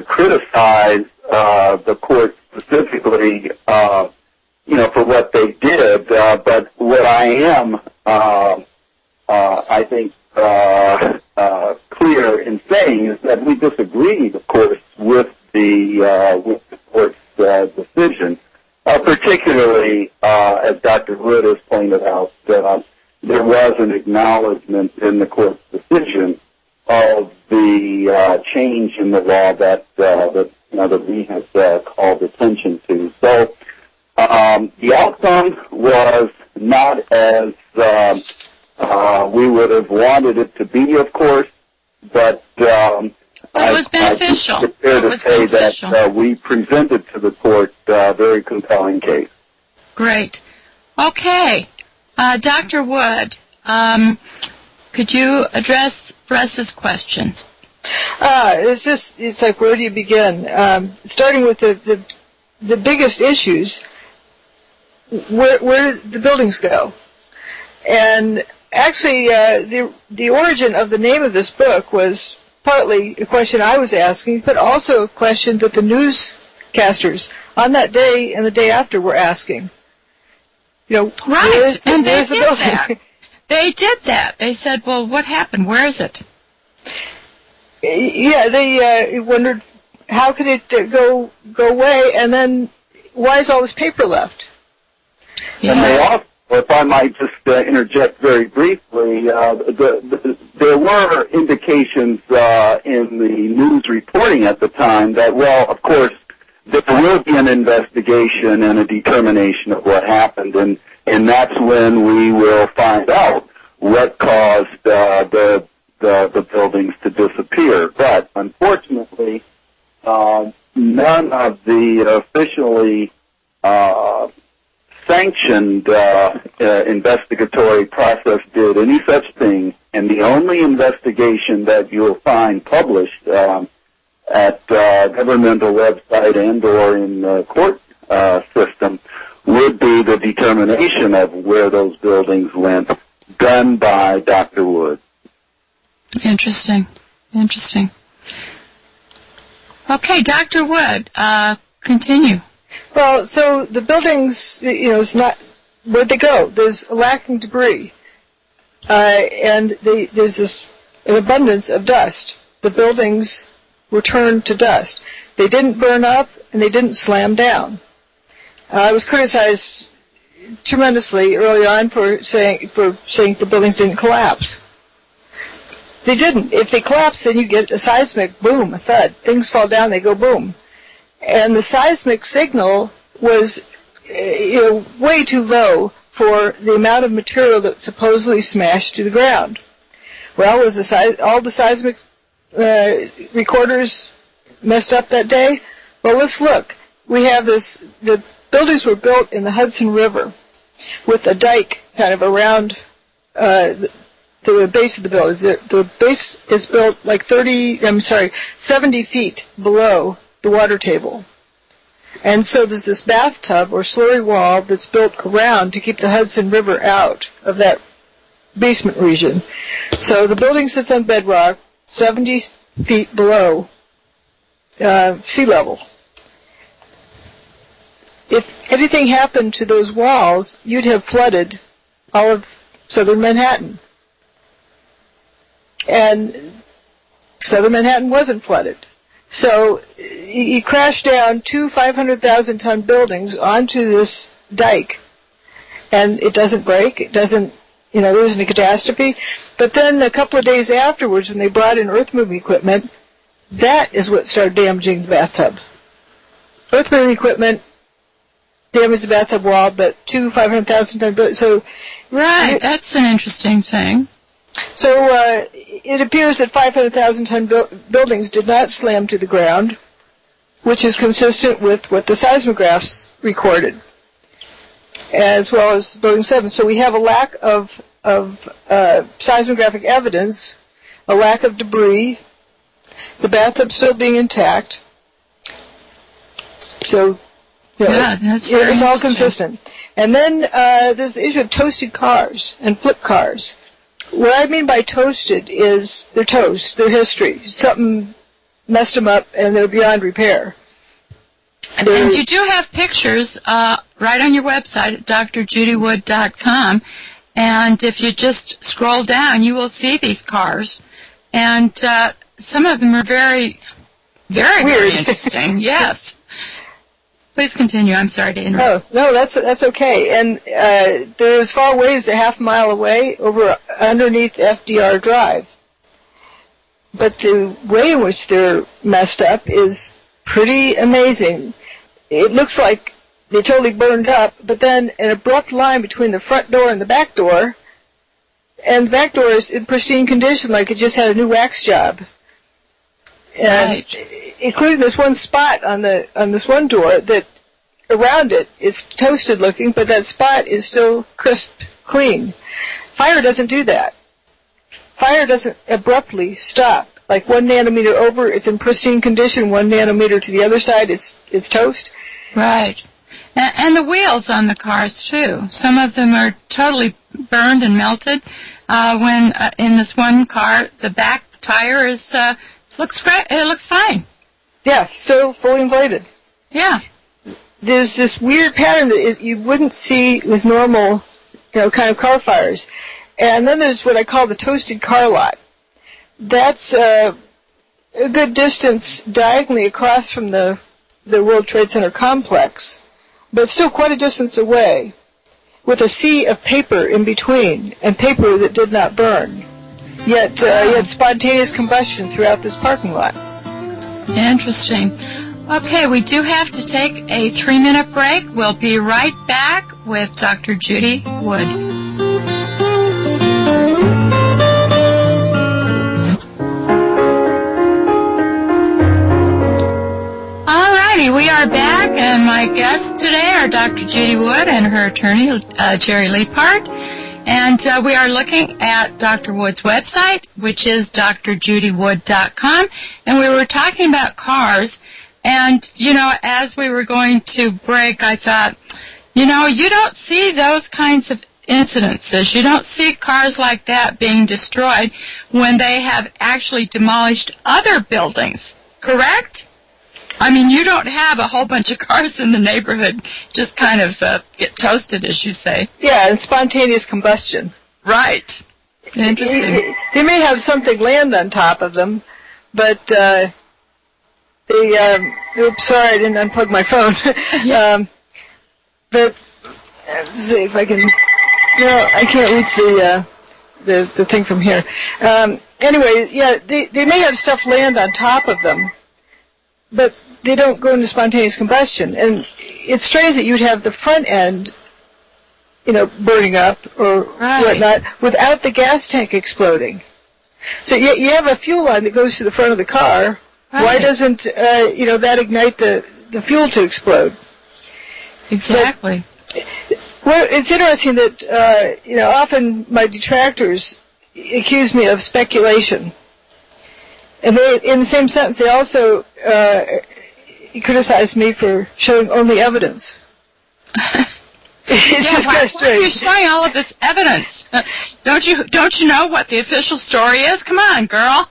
[SPEAKER 2] criticize the court specifically, for what they did. But what I am, I think, clear in saying is that we disagreed, of course, with the court's decision, particularly as Dr. Wood has pointed out, there was an acknowledgement in the court's decision of the change in the law that we have called attention to. So the outcome was not as we would have wanted it to be, of course, but
[SPEAKER 1] it was beneficial.
[SPEAKER 2] I think it's fair to say that we presented to the court a very compelling case.
[SPEAKER 1] Great. Okay. Dr. Wood, could you address Russ's question?
[SPEAKER 3] It's like, where do you begin? Starting with the biggest issues, where the buildings go. And actually, the origin of the name of this book was partly a question I was asking, but also a question that the newscasters on that day and the day after were asking.
[SPEAKER 1] Right, and they did that. They did that. They said, well, what happened? Where is it?
[SPEAKER 3] Yeah, they wondered how could it go away, and then why is all this paper left?
[SPEAKER 2] Yeah. And they also, if I might just interject very briefly, there were indications in the news reporting at the time that, well, of course, there will be an investigation and a determination of what happened, and that's when we will find out what caused the buildings to disappear. But unfortunately, none of the officially sanctioned investigatory process did any such thing, and the only investigation that you'll find published at governmental website and or in the court system would be the determination of where those buildings went, done by Dr. Wood. Interesting.
[SPEAKER 1] Okay, Dr. Wood, continue.
[SPEAKER 3] Well, so the buildings, it's not, where'd they go? There's a lacking debris, and there's an abundance of dust. The buildings were turned to dust. They didn't burn up, and they didn't slam down. I was criticized tremendously early on for saying the buildings didn't collapse. They didn't. If they collapse, then you get a seismic boom, a thud. Things fall down, they go boom. And the seismic signal was way too low for the amount of material that supposedly smashed to the ground. Well, was all the seismic recorders messed up that day? Well, let's look. We have the buildings were built in the Hudson River with a dike kind of around the base of the buildings. The base is built like 70 feet below the water table. And so there's this bathtub or slurry wall that's built around to keep the Hudson River out of that basement region. So the building sits on bedrock 70 feet below sea level. If anything happened to those walls, you'd have flooded all of southern Manhattan. And southern Manhattan wasn't flooded. So you crash down two 500,000-ton buildings onto this dike, and it doesn't break. It doesn't, there isn't a catastrophe. But then a couple of days afterwards, when they brought in earth-moving equipment, that is what started damaging the bathtub. Earth-moving equipment damaged the bathtub wall, but two 500,000-ton buildings. So,
[SPEAKER 1] right, that's an interesting thing.
[SPEAKER 3] So it appears that 500,000-ton buildings did not slam to the ground, which is consistent with what the seismographs recorded, as well as Building 7. So we have a lack of seismographic evidence, a lack of debris, the bathtub still being intact. So it's all consistent. And then there's the issue of toasted cars and flip cars. What I mean by toasted is they're toast, they're history. Something messed them up and they're beyond repair.
[SPEAKER 1] And you do have pictures right on your website at drjudywood.com. And if you just scroll down, you will see these cars. And some of them are very, very, very interesting. Yes. Please continue. I'm sorry to interrupt.
[SPEAKER 3] No, that's okay. And they're as far away as a half mile away underneath FDR Drive. But the way in which they're messed up is pretty amazing. It looks like they totally burned up, but then an abrupt line between the front door and the back door, and the back door is in pristine condition, like it just had a new wax job. And including this one spot on this one door that around it is toasted looking, but that spot is still crisp, clean. Fire doesn't do that. Fire doesn't abruptly stop. Like 1 nanometer over, it's in pristine condition. 1 nanometer to the other side, it's toast.
[SPEAKER 1] Right. And the wheels on the cars, too. Some of them are totally burned and melted. When in this one car, the back tire is Looks great. It looks fine.
[SPEAKER 3] Yeah, still fully inflated.
[SPEAKER 1] Yeah.
[SPEAKER 3] There's this weird pattern that you wouldn't see with normal, kind of car fires. And then there's what I call the toasted car lot. That's a good distance diagonally across from the World Trade Center complex, but still quite a distance away, with a sea of paper in between, and paper that did not burn. Yet you had spontaneous combustion throughout this parking lot.
[SPEAKER 1] Interesting. Okay, we do have to take a 3-minute break. We'll be right back with Dr. Judy Wood. Alrighty, we are back, and my guests today are Dr. Judy Wood and her attorney, Jerry Leaphart. And we are looking at Dr. Wood's website, which is drjudywood.com. And we were talking about cars. And, as we were going to break, I thought, you don't see those kinds of incidences. You don't see cars like that being destroyed when they have actually demolished other buildings, correct? I mean, you don't have a whole bunch of cars in the neighborhood just kind of get toasted, as you say.
[SPEAKER 3] Yeah, and spontaneous combustion.
[SPEAKER 1] Right. Interesting.
[SPEAKER 3] They may have something land on top of them, but oops, sorry, I didn't unplug my phone. But let's see if I can. No, I can't reach the thing from here. Anyway, yeah, they may have stuff land on top of them, but they don't go into spontaneous combustion. And it's strange that you'd have the front end, burning up or whatnot without the gas tank exploding. So you have a fuel line that goes to the front of the car. Right. Why doesn't, that ignite the fuel to explode?
[SPEAKER 1] Exactly.
[SPEAKER 3] Well, it's interesting that, often my detractors accuse me of speculation. And they, in the same sentence, they also criticize me for showing only evidence.
[SPEAKER 1] Why are you showing all of this evidence? Don't you know what the official story is? Come on, girl.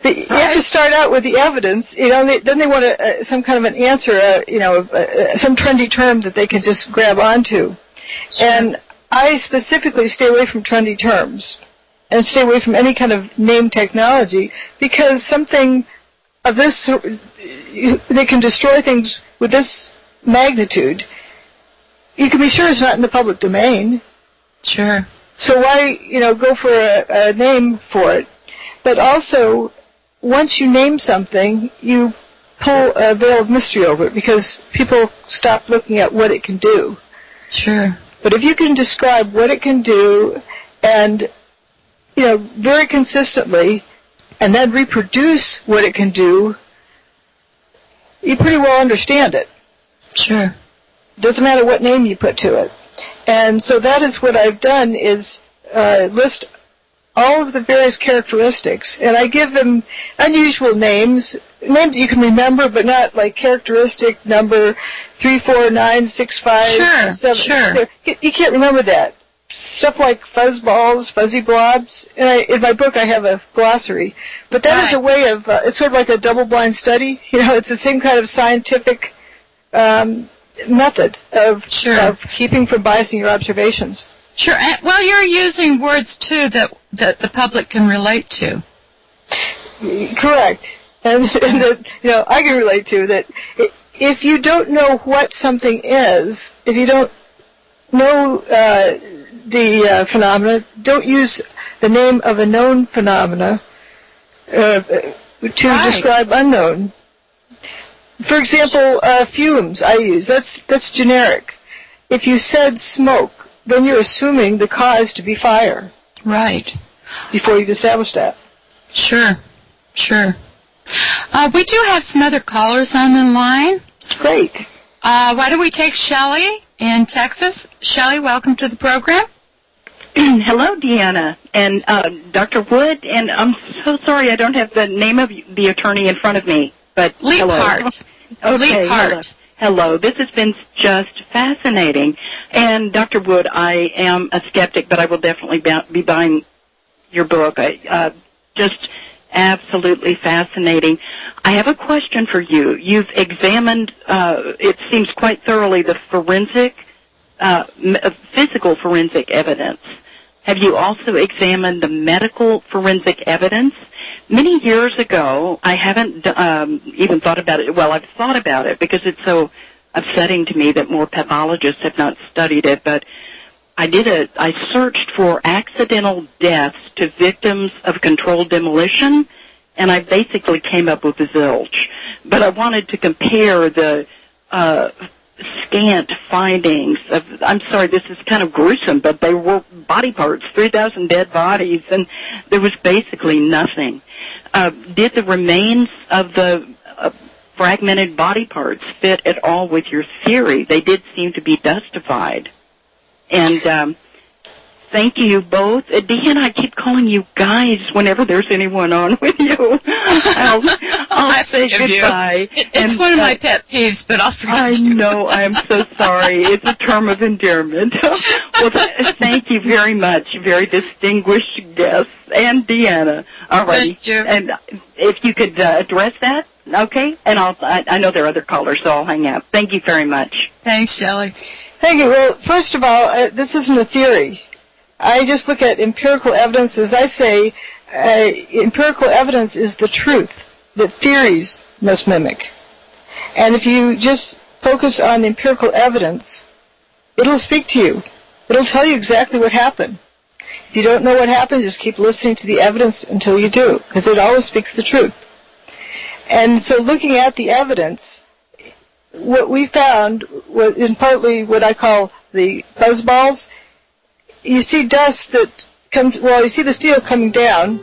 [SPEAKER 3] You have to start out with the evidence. Then they want some kind of an answer, some trendy term that they can just grab onto. Sure. And I specifically stay away from trendy terms and stay away from any kind of name technology, because something of this, they can destroy things with this magnitude. You can be sure it's not in the public domain.
[SPEAKER 1] Sure.
[SPEAKER 3] So why, go for a name for it? But also, once you name something, you pull a veil of mystery over it, because people stop looking at what it can do.
[SPEAKER 1] Sure.
[SPEAKER 3] But if you can describe what it can do and, very consistently, and then reproduce what it can do, you pretty well understand it.
[SPEAKER 1] Sure.
[SPEAKER 3] Doesn't matter what name you put to it. And so that is what I've done, is list all of the various characteristics, and I give them unusual names you can remember, but not like characteristic number 34965.
[SPEAKER 1] Sure.
[SPEAKER 3] You can't remember that. Stuff like fuzzballs, fuzzy blobs. And in my book, I have a glossary. But that is a way of, it's sort of like a double-blind study. It's the same kind of scientific method of keeping from biasing your observations.
[SPEAKER 1] Sure. Well, you're using words, too, that the public can relate to.
[SPEAKER 3] Correct. And that, I can relate to that. If you don't know what something is, if you don't know the phenomena, don't use the name of a known phenomena to describe unknown. For example, fumes I use. That's generic. If you said smoke, then you're assuming the cause to be fire.
[SPEAKER 1] Right.
[SPEAKER 3] Before you've established that.
[SPEAKER 1] Sure. We do have some other callers on the line.
[SPEAKER 3] Great.
[SPEAKER 1] Why don't we take Shelley in Texas? Shelley, welcome to the program.
[SPEAKER 5] Hello, Deanna and Dr. Wood. And I'm so sorry I don't have the name of the attorney in front of me. But
[SPEAKER 1] Leaphart.
[SPEAKER 5] Hello. Okay,
[SPEAKER 1] Leaphart.
[SPEAKER 5] Hello. This has been just fascinating. And Dr. Wood, I am a skeptic, but I will definitely be buying your book. I just absolutely fascinating. I have a question for you. You've examined, it seems quite thoroughly, the forensic, physical forensic evidence. Have you also examined the medical forensic evidence? Many years ago, I haven't even thought about it. Well, I've thought about it because it's so upsetting to me that more pathologists have not studied it, but I searched for accidental deaths to victims of controlled demolition, and I basically came up with a zilch. But I wanted to compare the scant findings of, I'm sorry, this is kind of gruesome, but they were body parts, 3,000 dead bodies, and there was basically nothing. Did the remains of the fragmented body parts fit at all with your theory? They did seem to be dustified. And thank you both. Deanna, I keep calling you guys whenever there's anyone on with you. I'll say goodbye.
[SPEAKER 1] It's one of my pet peeves, but I'll forgive you.
[SPEAKER 5] I know. I'm so sorry. It's a term of endearment. Well, thank you very much. Very distinguished guests. And Deanna. All right.
[SPEAKER 1] Thank you.
[SPEAKER 5] And if you could address that, okay? And I know there are other callers, so I'll hang up. Thank you very much.
[SPEAKER 1] Thanks, Shelley.
[SPEAKER 3] Thank you. Well, first of all, this isn't a theory. I just look at empirical evidence. As I say, empirical evidence is the truth that theories must mimic. And if you just focus on empirical evidence, it'll speak to you. It'll tell you exactly what happened. If you don't know what happened, just keep listening to the evidence until you do, because it always speaks the truth. And so looking at the evidence, what we found was in partly what I call the buzzballs. You see dust that comes, well, you see the steel coming down,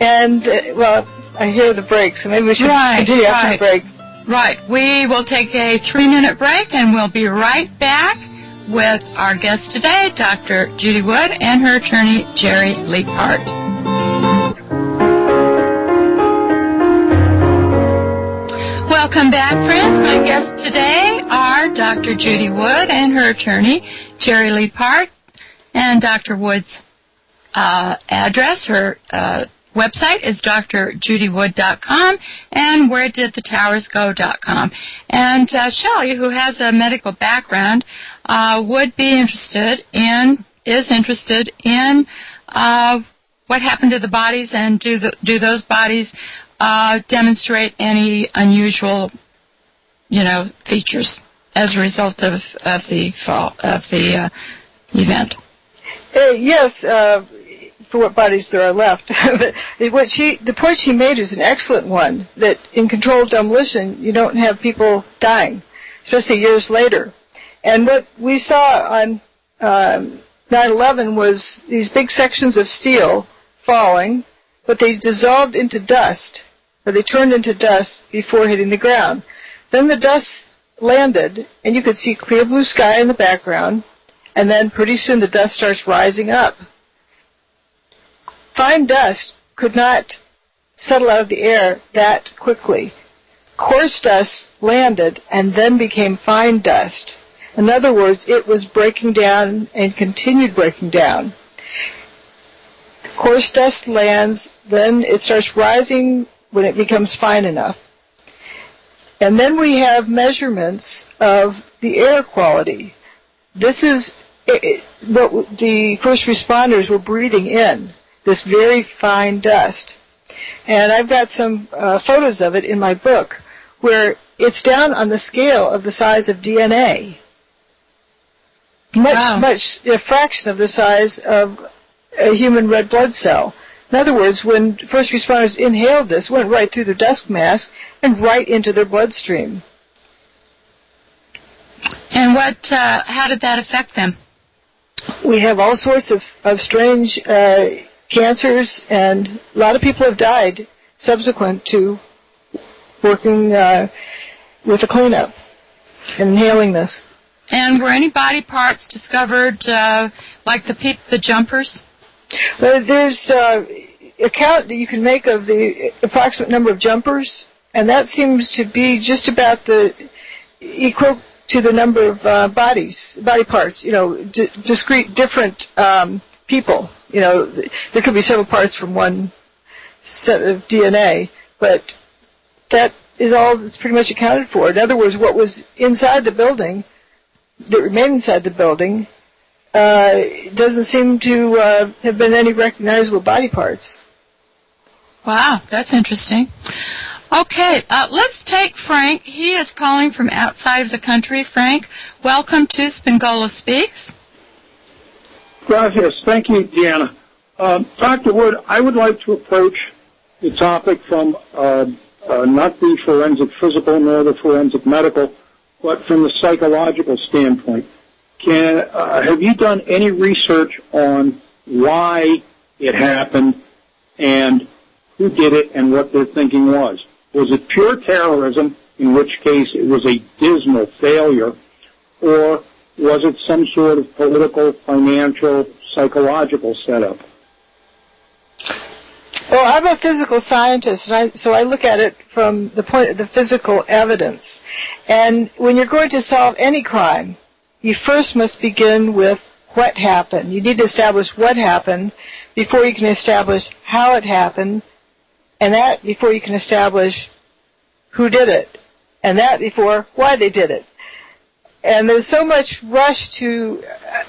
[SPEAKER 3] and, well, I hear the break, so maybe we should continue after the break.
[SPEAKER 1] Right. We will take a 3-minute break, and we'll be right back with our guest today, Dr. Judy Wood, and her attorney, Jerry Leaphart. Welcome back, friends. My guests today are Dr. Judy Wood and her attorney, Jerry Leaphart. And Dr. Wood's address, her website is drjudywood.com, and wheredidthetowers.go.com. And Shelley, who has a medical background, is interested in what happened to the bodies, and do those bodies demonstrate any unusual, features as a result of the event.
[SPEAKER 3] Yes, for what bodies there are left. The point she made is an excellent one, that in controlled demolition, you don't have people dying, especially years later. And what we saw on 9/11 was these big sections of steel falling, but they dissolved into dust, or they turned into dust before hitting the ground. Then the dust landed, and you could see clear blue sky in the background, and then pretty soon the dust starts rising up. Fine dust could not settle out of the air that quickly. Coarse dust landed and then became fine dust. In other words, it was breaking down and continued breaking down. Coarse dust lands, then it starts rising when it becomes fine enough. And then we have measurements of the air quality. This is what the first responders were breathing in, this very fine dust. And I've got some photos of it in my book where it's down on the scale of the size of DNA. A fraction of the size of a human red blood cell. In other words, when first responders inhaled this, it went right through their dust mask and right into their bloodstream.
[SPEAKER 1] And how did that affect them?
[SPEAKER 3] We have all sorts of strange cancers, and a lot of people have died subsequent to working with the cleanup and inhaling this.
[SPEAKER 1] And were any body parts discovered, like the jumpers?
[SPEAKER 3] Well, there's a count that you can make of the approximate number of jumpers, and that seems to be just about equal to the number of body parts, discrete, different people. There could be several parts from one set of DNA, but that is all that's pretty much accounted for. In other words, what was inside the building, that remained inside the building, doesn't seem to have been any recognizable body parts.
[SPEAKER 1] Wow, that's interesting. Okay, let's take Frank. He is calling from outside of the country. Frank, welcome to Spingola Speaks.
[SPEAKER 6] Gracias. Thank you, Deanna. Dr. Wood, I would like to approach the topic from not the forensic physical nor the forensic medical, but from the psychological standpoint. Have you done any research on why it happened and who did it and what their thinking was? Was it pure terrorism, in which case it was a dismal failure, or was it some sort of political, financial, psychological setup?
[SPEAKER 3] Well, I'm a physical scientist, and so I look at it from the point of the physical evidence. And when you're going to solve any crime, you first must begin with what happened. You need to establish what happened before you can establish how it happened, and that before you can establish who did it, and that before why they did it. And there's so much rush to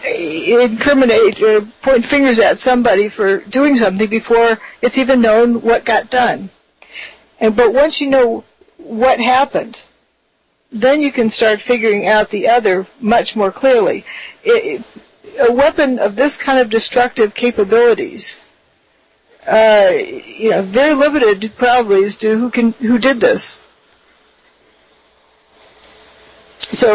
[SPEAKER 3] incriminate or point fingers at somebody for doing something before it's even known what got done. But once you know what happened, then you can start figuring out the other much more clearly. A weapon of this kind of destructive capabilities, very limited probably as to who did this. So,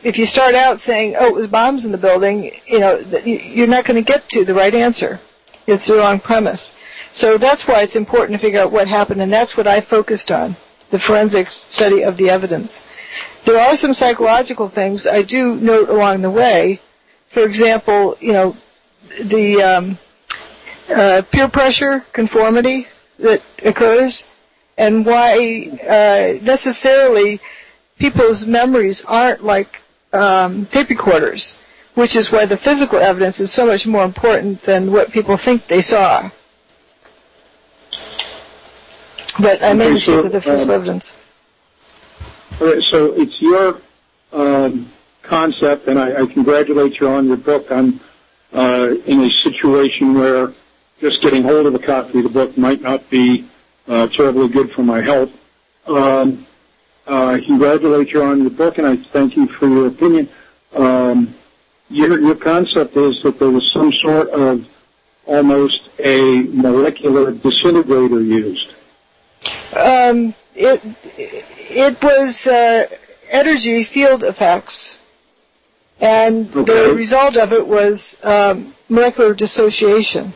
[SPEAKER 3] if you start out saying, oh, it was bombs in the building, you're not going to get to the right answer. It's the wrong premise. So that's why it's important to figure out what happened, and that's what I focused on, the forensic study of the evidence. There are some psychological things I do note along the way. For example, the peer pressure conformity that occurs, and why necessarily people's memories aren't like tape recorders, which is why the physical evidence is so much more important than what people think they saw. But I mainly stick with the physical evidence.
[SPEAKER 6] All right, so it's your concept, and I congratulate you on your book. I'm in a situation where just getting hold of a copy of the book might not be terribly good for my health. I congratulate you on your book, and I thank you for your opinion. Your concept is that there was some sort of almost a molecular disintegrator used.
[SPEAKER 3] It was energy field effects, and the result of it was molecular dissociation.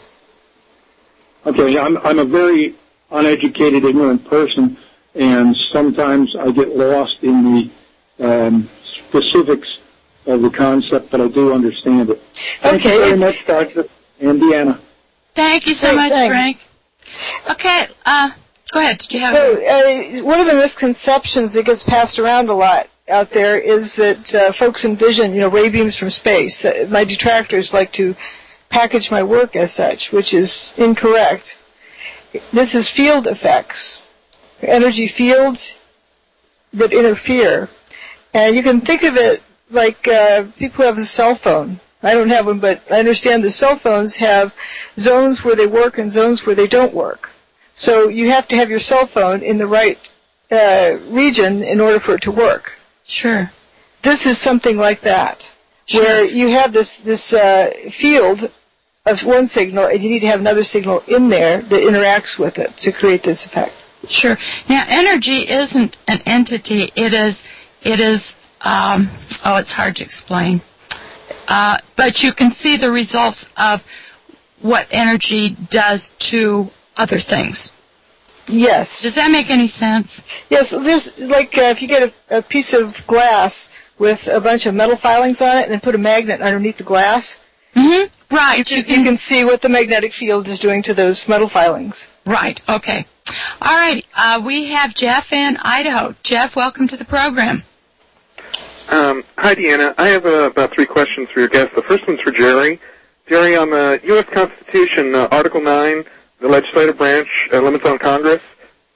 [SPEAKER 6] Okay, I'm a very uneducated, ignorant person, and sometimes I get lost in the specifics of the concept, but I do understand it. Thank you very much, Dr. and Deanna.
[SPEAKER 1] Thank you so much, Frank. Okay, go ahead. Did you have
[SPEAKER 3] one of the misconceptions that gets passed around a lot out there is that folks envision, ray beams from space. My detractors like to package my work as such, which is incorrect. This is field effects, energy fields that interfere. And you can think of it like people who have a cell phone. I don't have one, but I understand the cell phones have zones where they work and zones where they don't work. So you have to have your cell phone in the right region in order for it to work.
[SPEAKER 1] Sure.
[SPEAKER 3] This is something like that, where you have this field of one signal, and you need to have another signal in there that interacts with it to create this effect.
[SPEAKER 1] Sure. Now, energy isn't an entity. It is. It's hard to explain. But you can see the results of what energy does to other things.
[SPEAKER 3] Yes.
[SPEAKER 1] Does that make any sense?
[SPEAKER 3] Yes. There's if you get a piece of glass with a bunch of metal filings on it and then put a magnet underneath the glass.
[SPEAKER 1] Mm-hmm. Right.
[SPEAKER 3] You can see what the magnetic field is doing to those metal filings.
[SPEAKER 1] Right. Okay. All right. We have Jeff in Idaho. Jeff, welcome to the program.
[SPEAKER 7] Hi, Deanna. I have about 3 questions for your guest. The first one's for Jerry. Jerry, on the U.S. Constitution, Article 9 the legislative branch limits on Congress.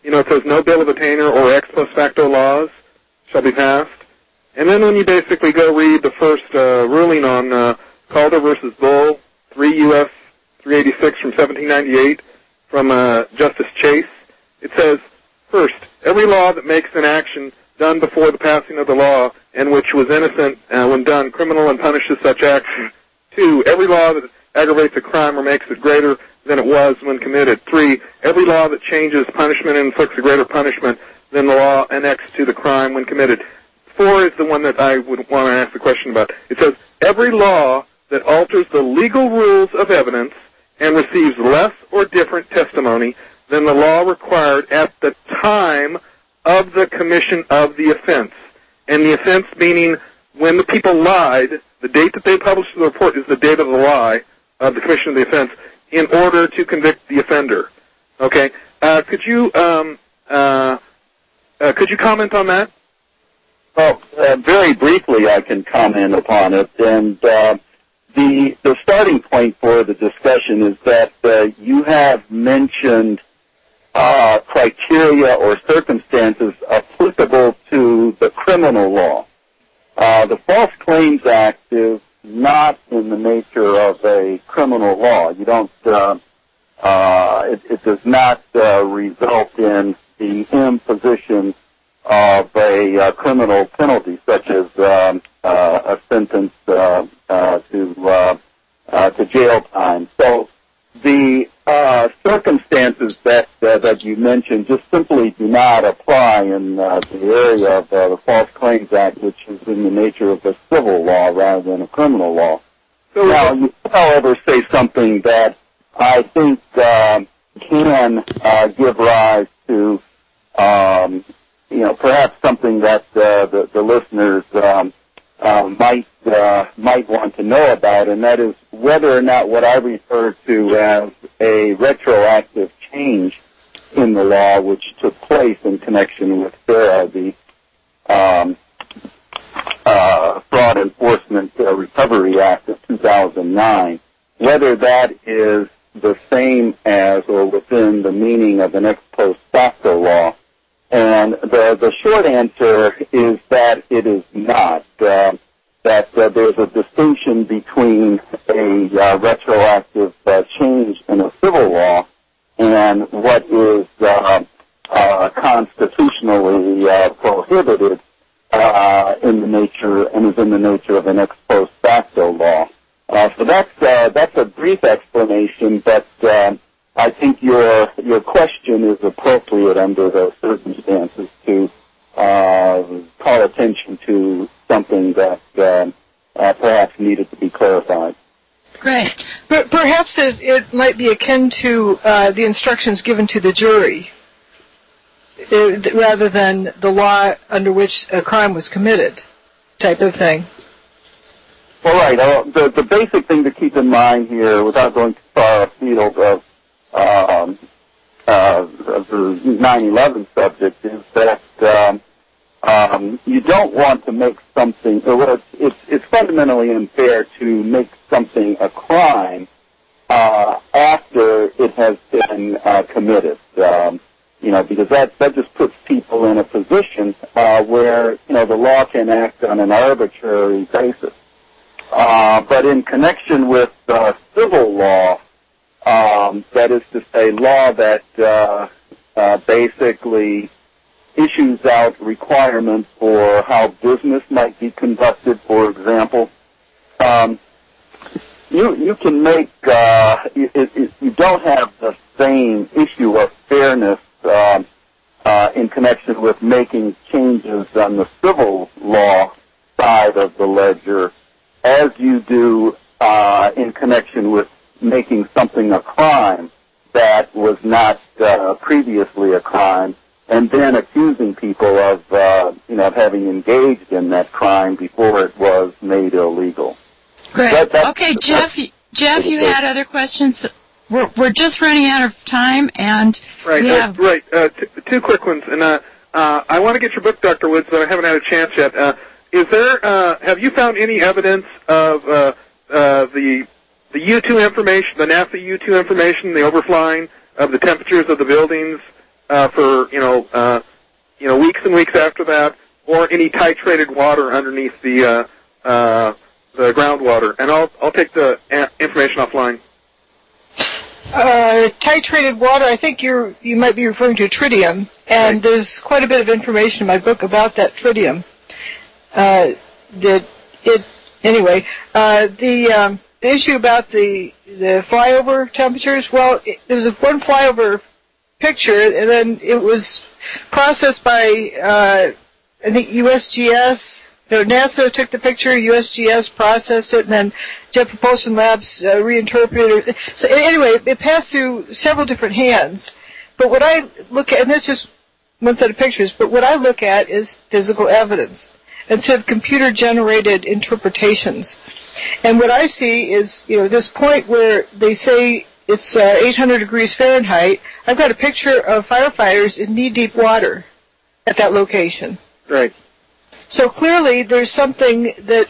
[SPEAKER 7] You know, it says no bill of attainder or ex post facto laws shall be passed. And then when you basically go read the first ruling on Calder versus Bull, 3 U.S. 386 from 1798 from Justice Chase, it says, first, every law that makes an action done before the passing of the law and which was innocent when done criminal and punishes such action. 2, every law that aggravates a crime or makes it greater than it was when committed. 3, every law that changes punishment and inflicts a greater punishment than the law annexed to the crime when committed. 4 is the one that I would want to ask the question about. It says, every law that alters the legal rules of evidence and receives less or different testimony than the law required at the time of the commission of the offense. And the offense meaning when the people lied, the date that they published the report is the date of the lie of the commission of the offense in order to convict the offender. Okay? Could you comment on that?
[SPEAKER 2] Well, very briefly I can comment upon it. And the starting point for the discussion is that you have mentioned criteria or circumstances applicable to the criminal law. The False Claims Act is not in the nature of a criminal law. You don't. It does not result in the imposition of a criminal penalty, such as a sentence to jail time. So the circumstances that you mentioned just simply do not apply in the area of the False Claims Act, which is in the nature of a civil law rather than a criminal law. So now, you, however, say something that I think can give rise to, perhaps something that the listeners might want to know about, and that is whether or not what I refer to as a retroactive change in the law, which took place in connection with FARA, the Fraud Enforcement Recovery Act of 2009, whether that is the same as or within the meaning of an ex post facto law. And the short answer is that it is not. That there's a distinction between a retroactive change in a civil law and what is constitutionally prohibited in the nature and is in the nature of an ex post facto law. So that's a brief explanation, but I think your question is appropriate under those circumstances to call attention to something that perhaps needed to be clarified.
[SPEAKER 1] Great.
[SPEAKER 3] But perhaps it might be akin to the instructions given to the jury rather than the law under which a crime was committed type of thing.
[SPEAKER 2] Well, right. The basic thing to keep in mind here, without going too far afield of the 9/11 subject, is that you don't want to make something, or it's fundamentally unfair to make something a crime after it has been committed. Because that just puts people in a position where the law can act on an arbitrary basis. But in connection with civil law, that is to say, law that basically issues out requirements for how business might be conducted, for example, you can make, you don't have the same issue of fairness in connection with making changes on the civil law side of the ledger as you do in connection with making something a crime that was not previously a crime, and then accusing people of having engaged in that crime before it was made illegal.
[SPEAKER 1] Great. Okay, Jeff, you had other questions. We're just running out of time, and we have
[SPEAKER 7] two quick ones. And I want to get your book, Dr. Woods, but I haven't had a chance yet. Have you found any evidence of the U-2 information, the NASA U-2 information, the overflying of the temperatures of the buildings for weeks and weeks after that, or any titrated water underneath the groundwater? And I'll take the information offline.
[SPEAKER 3] Titrated water, I think you might be referring to tritium, and
[SPEAKER 7] right.
[SPEAKER 3] There's quite a bit of information in my book about that tritium. The issue about the flyover temperatures, well, there was one flyover picture, and then it was processed by, I think, USGS. NASA took the picture, USGS processed it, and then Jet Propulsion Labs reinterpreted it. So anyway, it passed through several different hands. But what I look at, and that's just one set of pictures, but what I look at is physical evidence instead of computer-generated interpretations. And what I see is, this point where they say it's 800 degrees Fahrenheit, I've got a picture of firefighters in knee-deep water at that location.
[SPEAKER 7] Right.
[SPEAKER 3] So clearly there's something that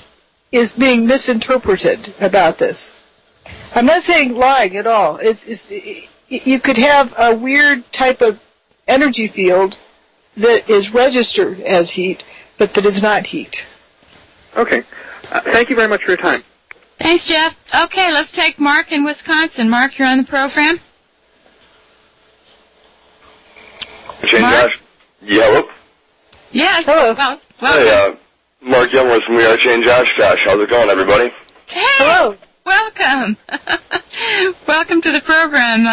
[SPEAKER 3] is being misinterpreted about this. I'm not saying lying at all. You could have a weird type of energy field that is registered as heat, but that is not heat.
[SPEAKER 7] Okay. Thank you very much for your time.
[SPEAKER 1] Thanks, Jeff. Okay, let's take Mark in Wisconsin. Mark, you're on the program.
[SPEAKER 8] Mark? Josh? Yeah, hello?
[SPEAKER 1] Yes.
[SPEAKER 3] Hello.
[SPEAKER 1] Well,
[SPEAKER 8] hey, Mark Yelmer from We Are Change Josh. How's it going, everybody?
[SPEAKER 1] Hey.
[SPEAKER 3] Hello.
[SPEAKER 1] Welcome. Welcome to the program.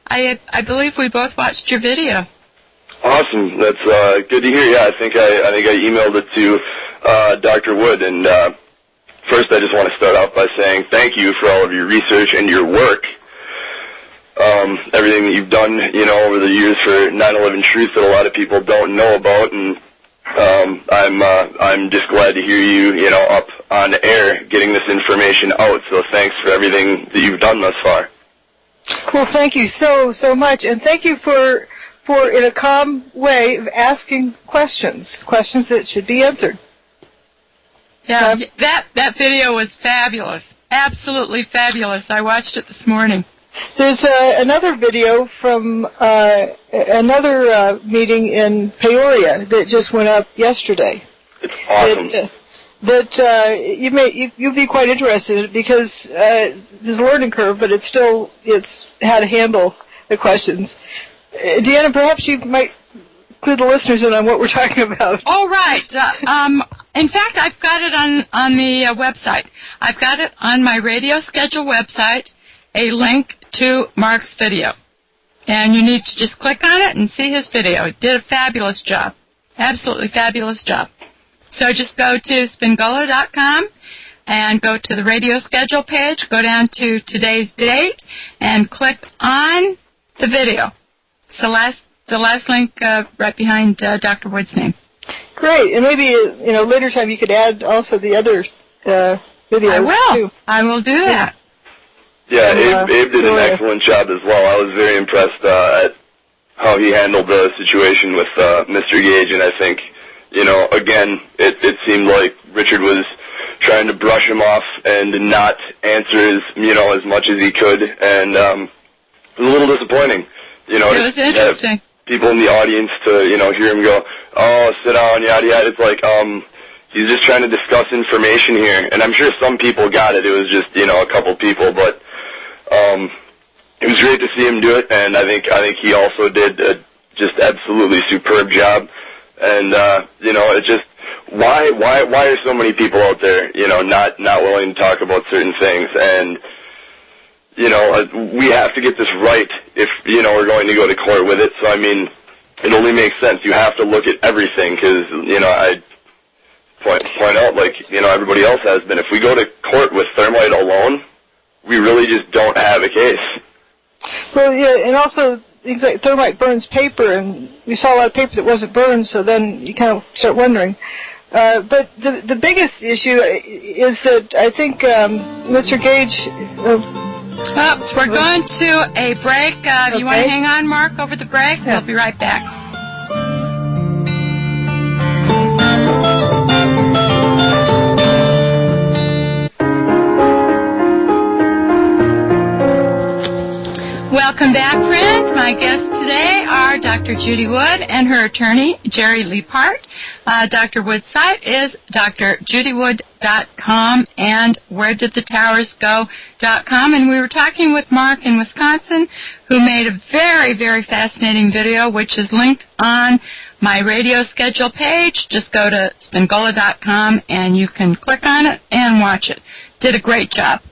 [SPEAKER 1] I believe we both watched your video.
[SPEAKER 8] Awesome. That's good to hear. Yeah, I think I emailed it to Dr. Wood, and first I just want to start off by saying thank you for all of your research and your work. Everything that you've done, over the years for 9/11 Truth that a lot of people don't know about, and I'm just glad to hear you, up on air getting this information out. So thanks for everything that you've done thus far.
[SPEAKER 3] Well, thank you so much, and thank you for in a calm way of asking questions that should be answered.
[SPEAKER 1] Yeah, that video was fabulous, absolutely fabulous. I watched it this morning.
[SPEAKER 3] There's another video from another meeting in Peoria that just went up yesterday.
[SPEAKER 8] It's awesome.
[SPEAKER 3] You'll be quite interested in it because there's a learning curve, but it's how to handle the questions. Deanna, perhaps you might clue the listeners in on what we're talking about.
[SPEAKER 1] Oh, right. In fact, I've got it on the website. I've got it on my radio schedule website, a link to Mark's video. And you need to just click on it and see his video. He did a fabulous job. Absolutely fabulous job. So just go to Spingola.com and go to the radio schedule page, go down to today's date, and click on the video. It's the last link right behind Dr. Wood's name.
[SPEAKER 3] Great. And maybe, later time you could add also the other videos.
[SPEAKER 1] I will.
[SPEAKER 3] Too.
[SPEAKER 1] I will do that.
[SPEAKER 8] Yeah, Abe did an excellent job as well. I was very impressed at how he handled the situation with Mr. Gage, and I think, again, it seemed like Richard was trying to brush him off and not answer as much as he could, and it was a little disappointing.
[SPEAKER 1] It was interesting.
[SPEAKER 8] People in the audience to, hear him go, oh, sit down, yada, yada. It's like, he's just trying to discuss information here, and I'm sure some people got it. It was just, a couple people, but it was great to see him do it, and I think he also did a just absolutely superb job. And it just why are so many people out there, not willing to talk about certain things? And we have to get this right if we're going to go to court with it. So I mean, it only makes sense. You have to look at everything because I point out like everybody else has been. If we go to court with thermite alone, we really just don't have a case.
[SPEAKER 3] Well, yeah, and also things like thermite burns paper, and we saw a lot of paper that wasn't burned, so then you kind of start wondering. But the biggest issue is that I think Mr. Gage...
[SPEAKER 1] Oops, we're going to a break.
[SPEAKER 3] Okay.
[SPEAKER 1] You want to hang on, Mark, over the break?
[SPEAKER 3] Yeah.
[SPEAKER 1] We'll be right back. Welcome back, friends. My guests today are Dr. Judy Wood and her attorney, Jerry Leaphart. Dr. Wood's site is drjudywood.com and wheredidthetowersgo.com. And we were talking with Mark in Wisconsin, who made a very, very fascinating video, which is linked on my radio schedule page. Just go to spingola.com and you can click on it and watch it. Did a great job.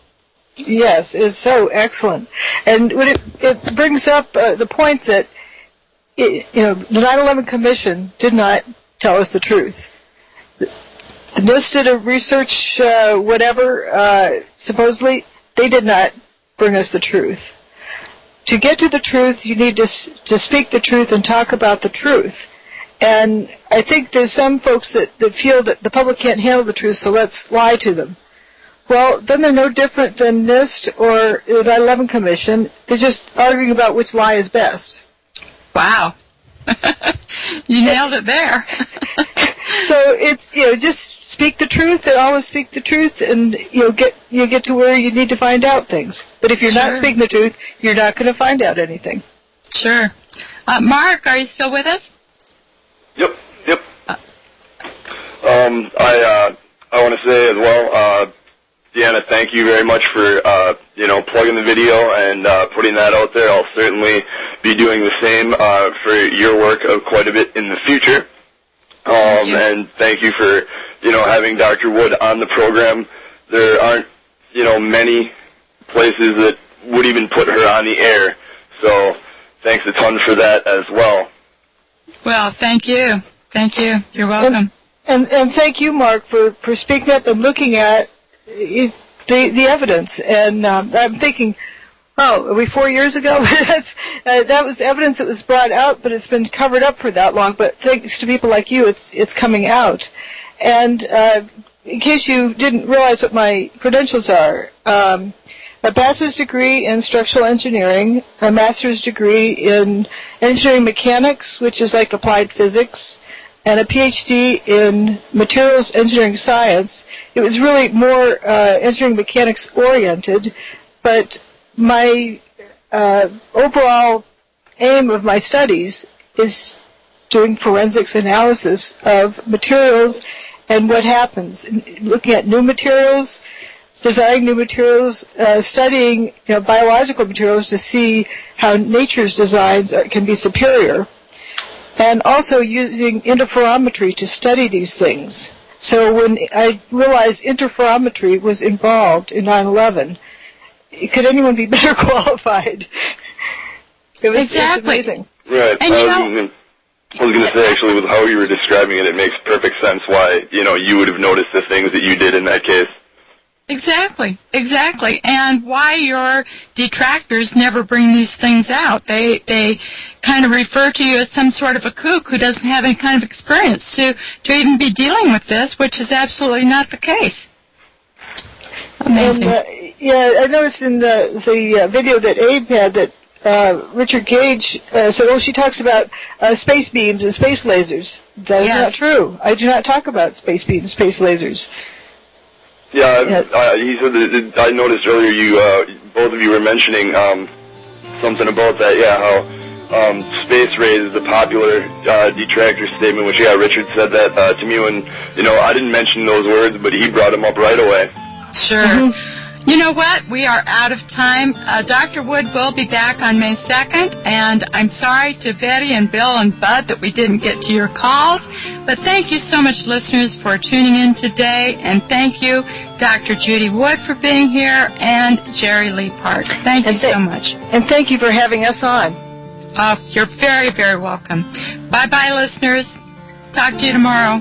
[SPEAKER 3] Yes, it's so excellent. And when it brings up the point that, the 9/11 Commission did not tell us the truth. The NIST did a research, supposedly, they did not bring us the truth. To get to the truth, you need to speak the truth and talk about the truth. And I think there's some folks that feel that the public can't handle the truth, so let's lie to them. Well, then they're no different than NIST or the 9/11 Commission. They're just arguing about which lie is best.
[SPEAKER 1] Wow. You nailed it there.
[SPEAKER 3] So it's, just speak the truth and always speak the truth, and you'll get to where you need to find out things. But if you're not speaking the truth, you're not going to find out anything.
[SPEAKER 1] Sure. Mark, are you still with us?
[SPEAKER 8] Yep. I want to say as well, Deanna, thank you very much for, plugging the video and putting that out there. I'll certainly be doing the same for your work quite a bit in the future. And thank you for, having Dr. Wood on the program. There aren't, many places that would even put her on the air. So thanks a ton for that as well. Well,
[SPEAKER 1] thank you. Thank you. You're welcome.
[SPEAKER 3] And thank you, Mark, for speaking up and looking at the evidence. And I'm thinking, are we 4 years ago? That was evidence that was brought out, but it's been covered up for that long. But thanks to people like you, it's coming out. And in case you didn't realize what my credentials are, a bachelor's degree in structural engineering, a master's degree in engineering mechanics, which is like applied physics, and a PhD in materials engineering science. It was really more engineering mechanics oriented, but my overall aim of my studies is doing forensics analysis of materials and what happens, looking at new materials, designing new materials, studying biological materials to see how nature's designs can be superior, and also using interferometry to study these things. So when I realized interferometry was involved in 9/11, could anyone be better qualified?
[SPEAKER 1] Exactly.
[SPEAKER 3] It was amazing.
[SPEAKER 8] Right. I was going to say, actually, with how you were describing it, it makes perfect sense why, you would have noticed the things that you did in that case.
[SPEAKER 1] Exactly. And why your detractors never bring these things out. They kind of refer to you as some sort of a kook who doesn't have any kind of experience to even be dealing with this, which is absolutely not the case. Amazing.
[SPEAKER 3] And, I noticed in the video that Abe had that Richard Gage said, she talks about space beams and space lasers. That is not true. I do not talk about space beams, space lasers.
[SPEAKER 8] Yeah, he said that I noticed earlier both of you were mentioning something about that, how space rays is the popular detractor statement, which, Richard said that to me when, I didn't mention those words, but he brought them up right away.
[SPEAKER 1] Sure. Mm-hmm. You know what? We are out of time. Dr. Wood will be back on May 2nd, and I'm sorry to Betty and Bill and Bud that we didn't get to your calls, but thank you so much, listeners, for tuning in today, and thank you, Dr. Judy Wood, for being here, and Jerry Leaphart. Thank you so much.
[SPEAKER 3] And thank you for having us on.
[SPEAKER 1] You're very, very welcome. Bye-bye, listeners. Talk to you tomorrow.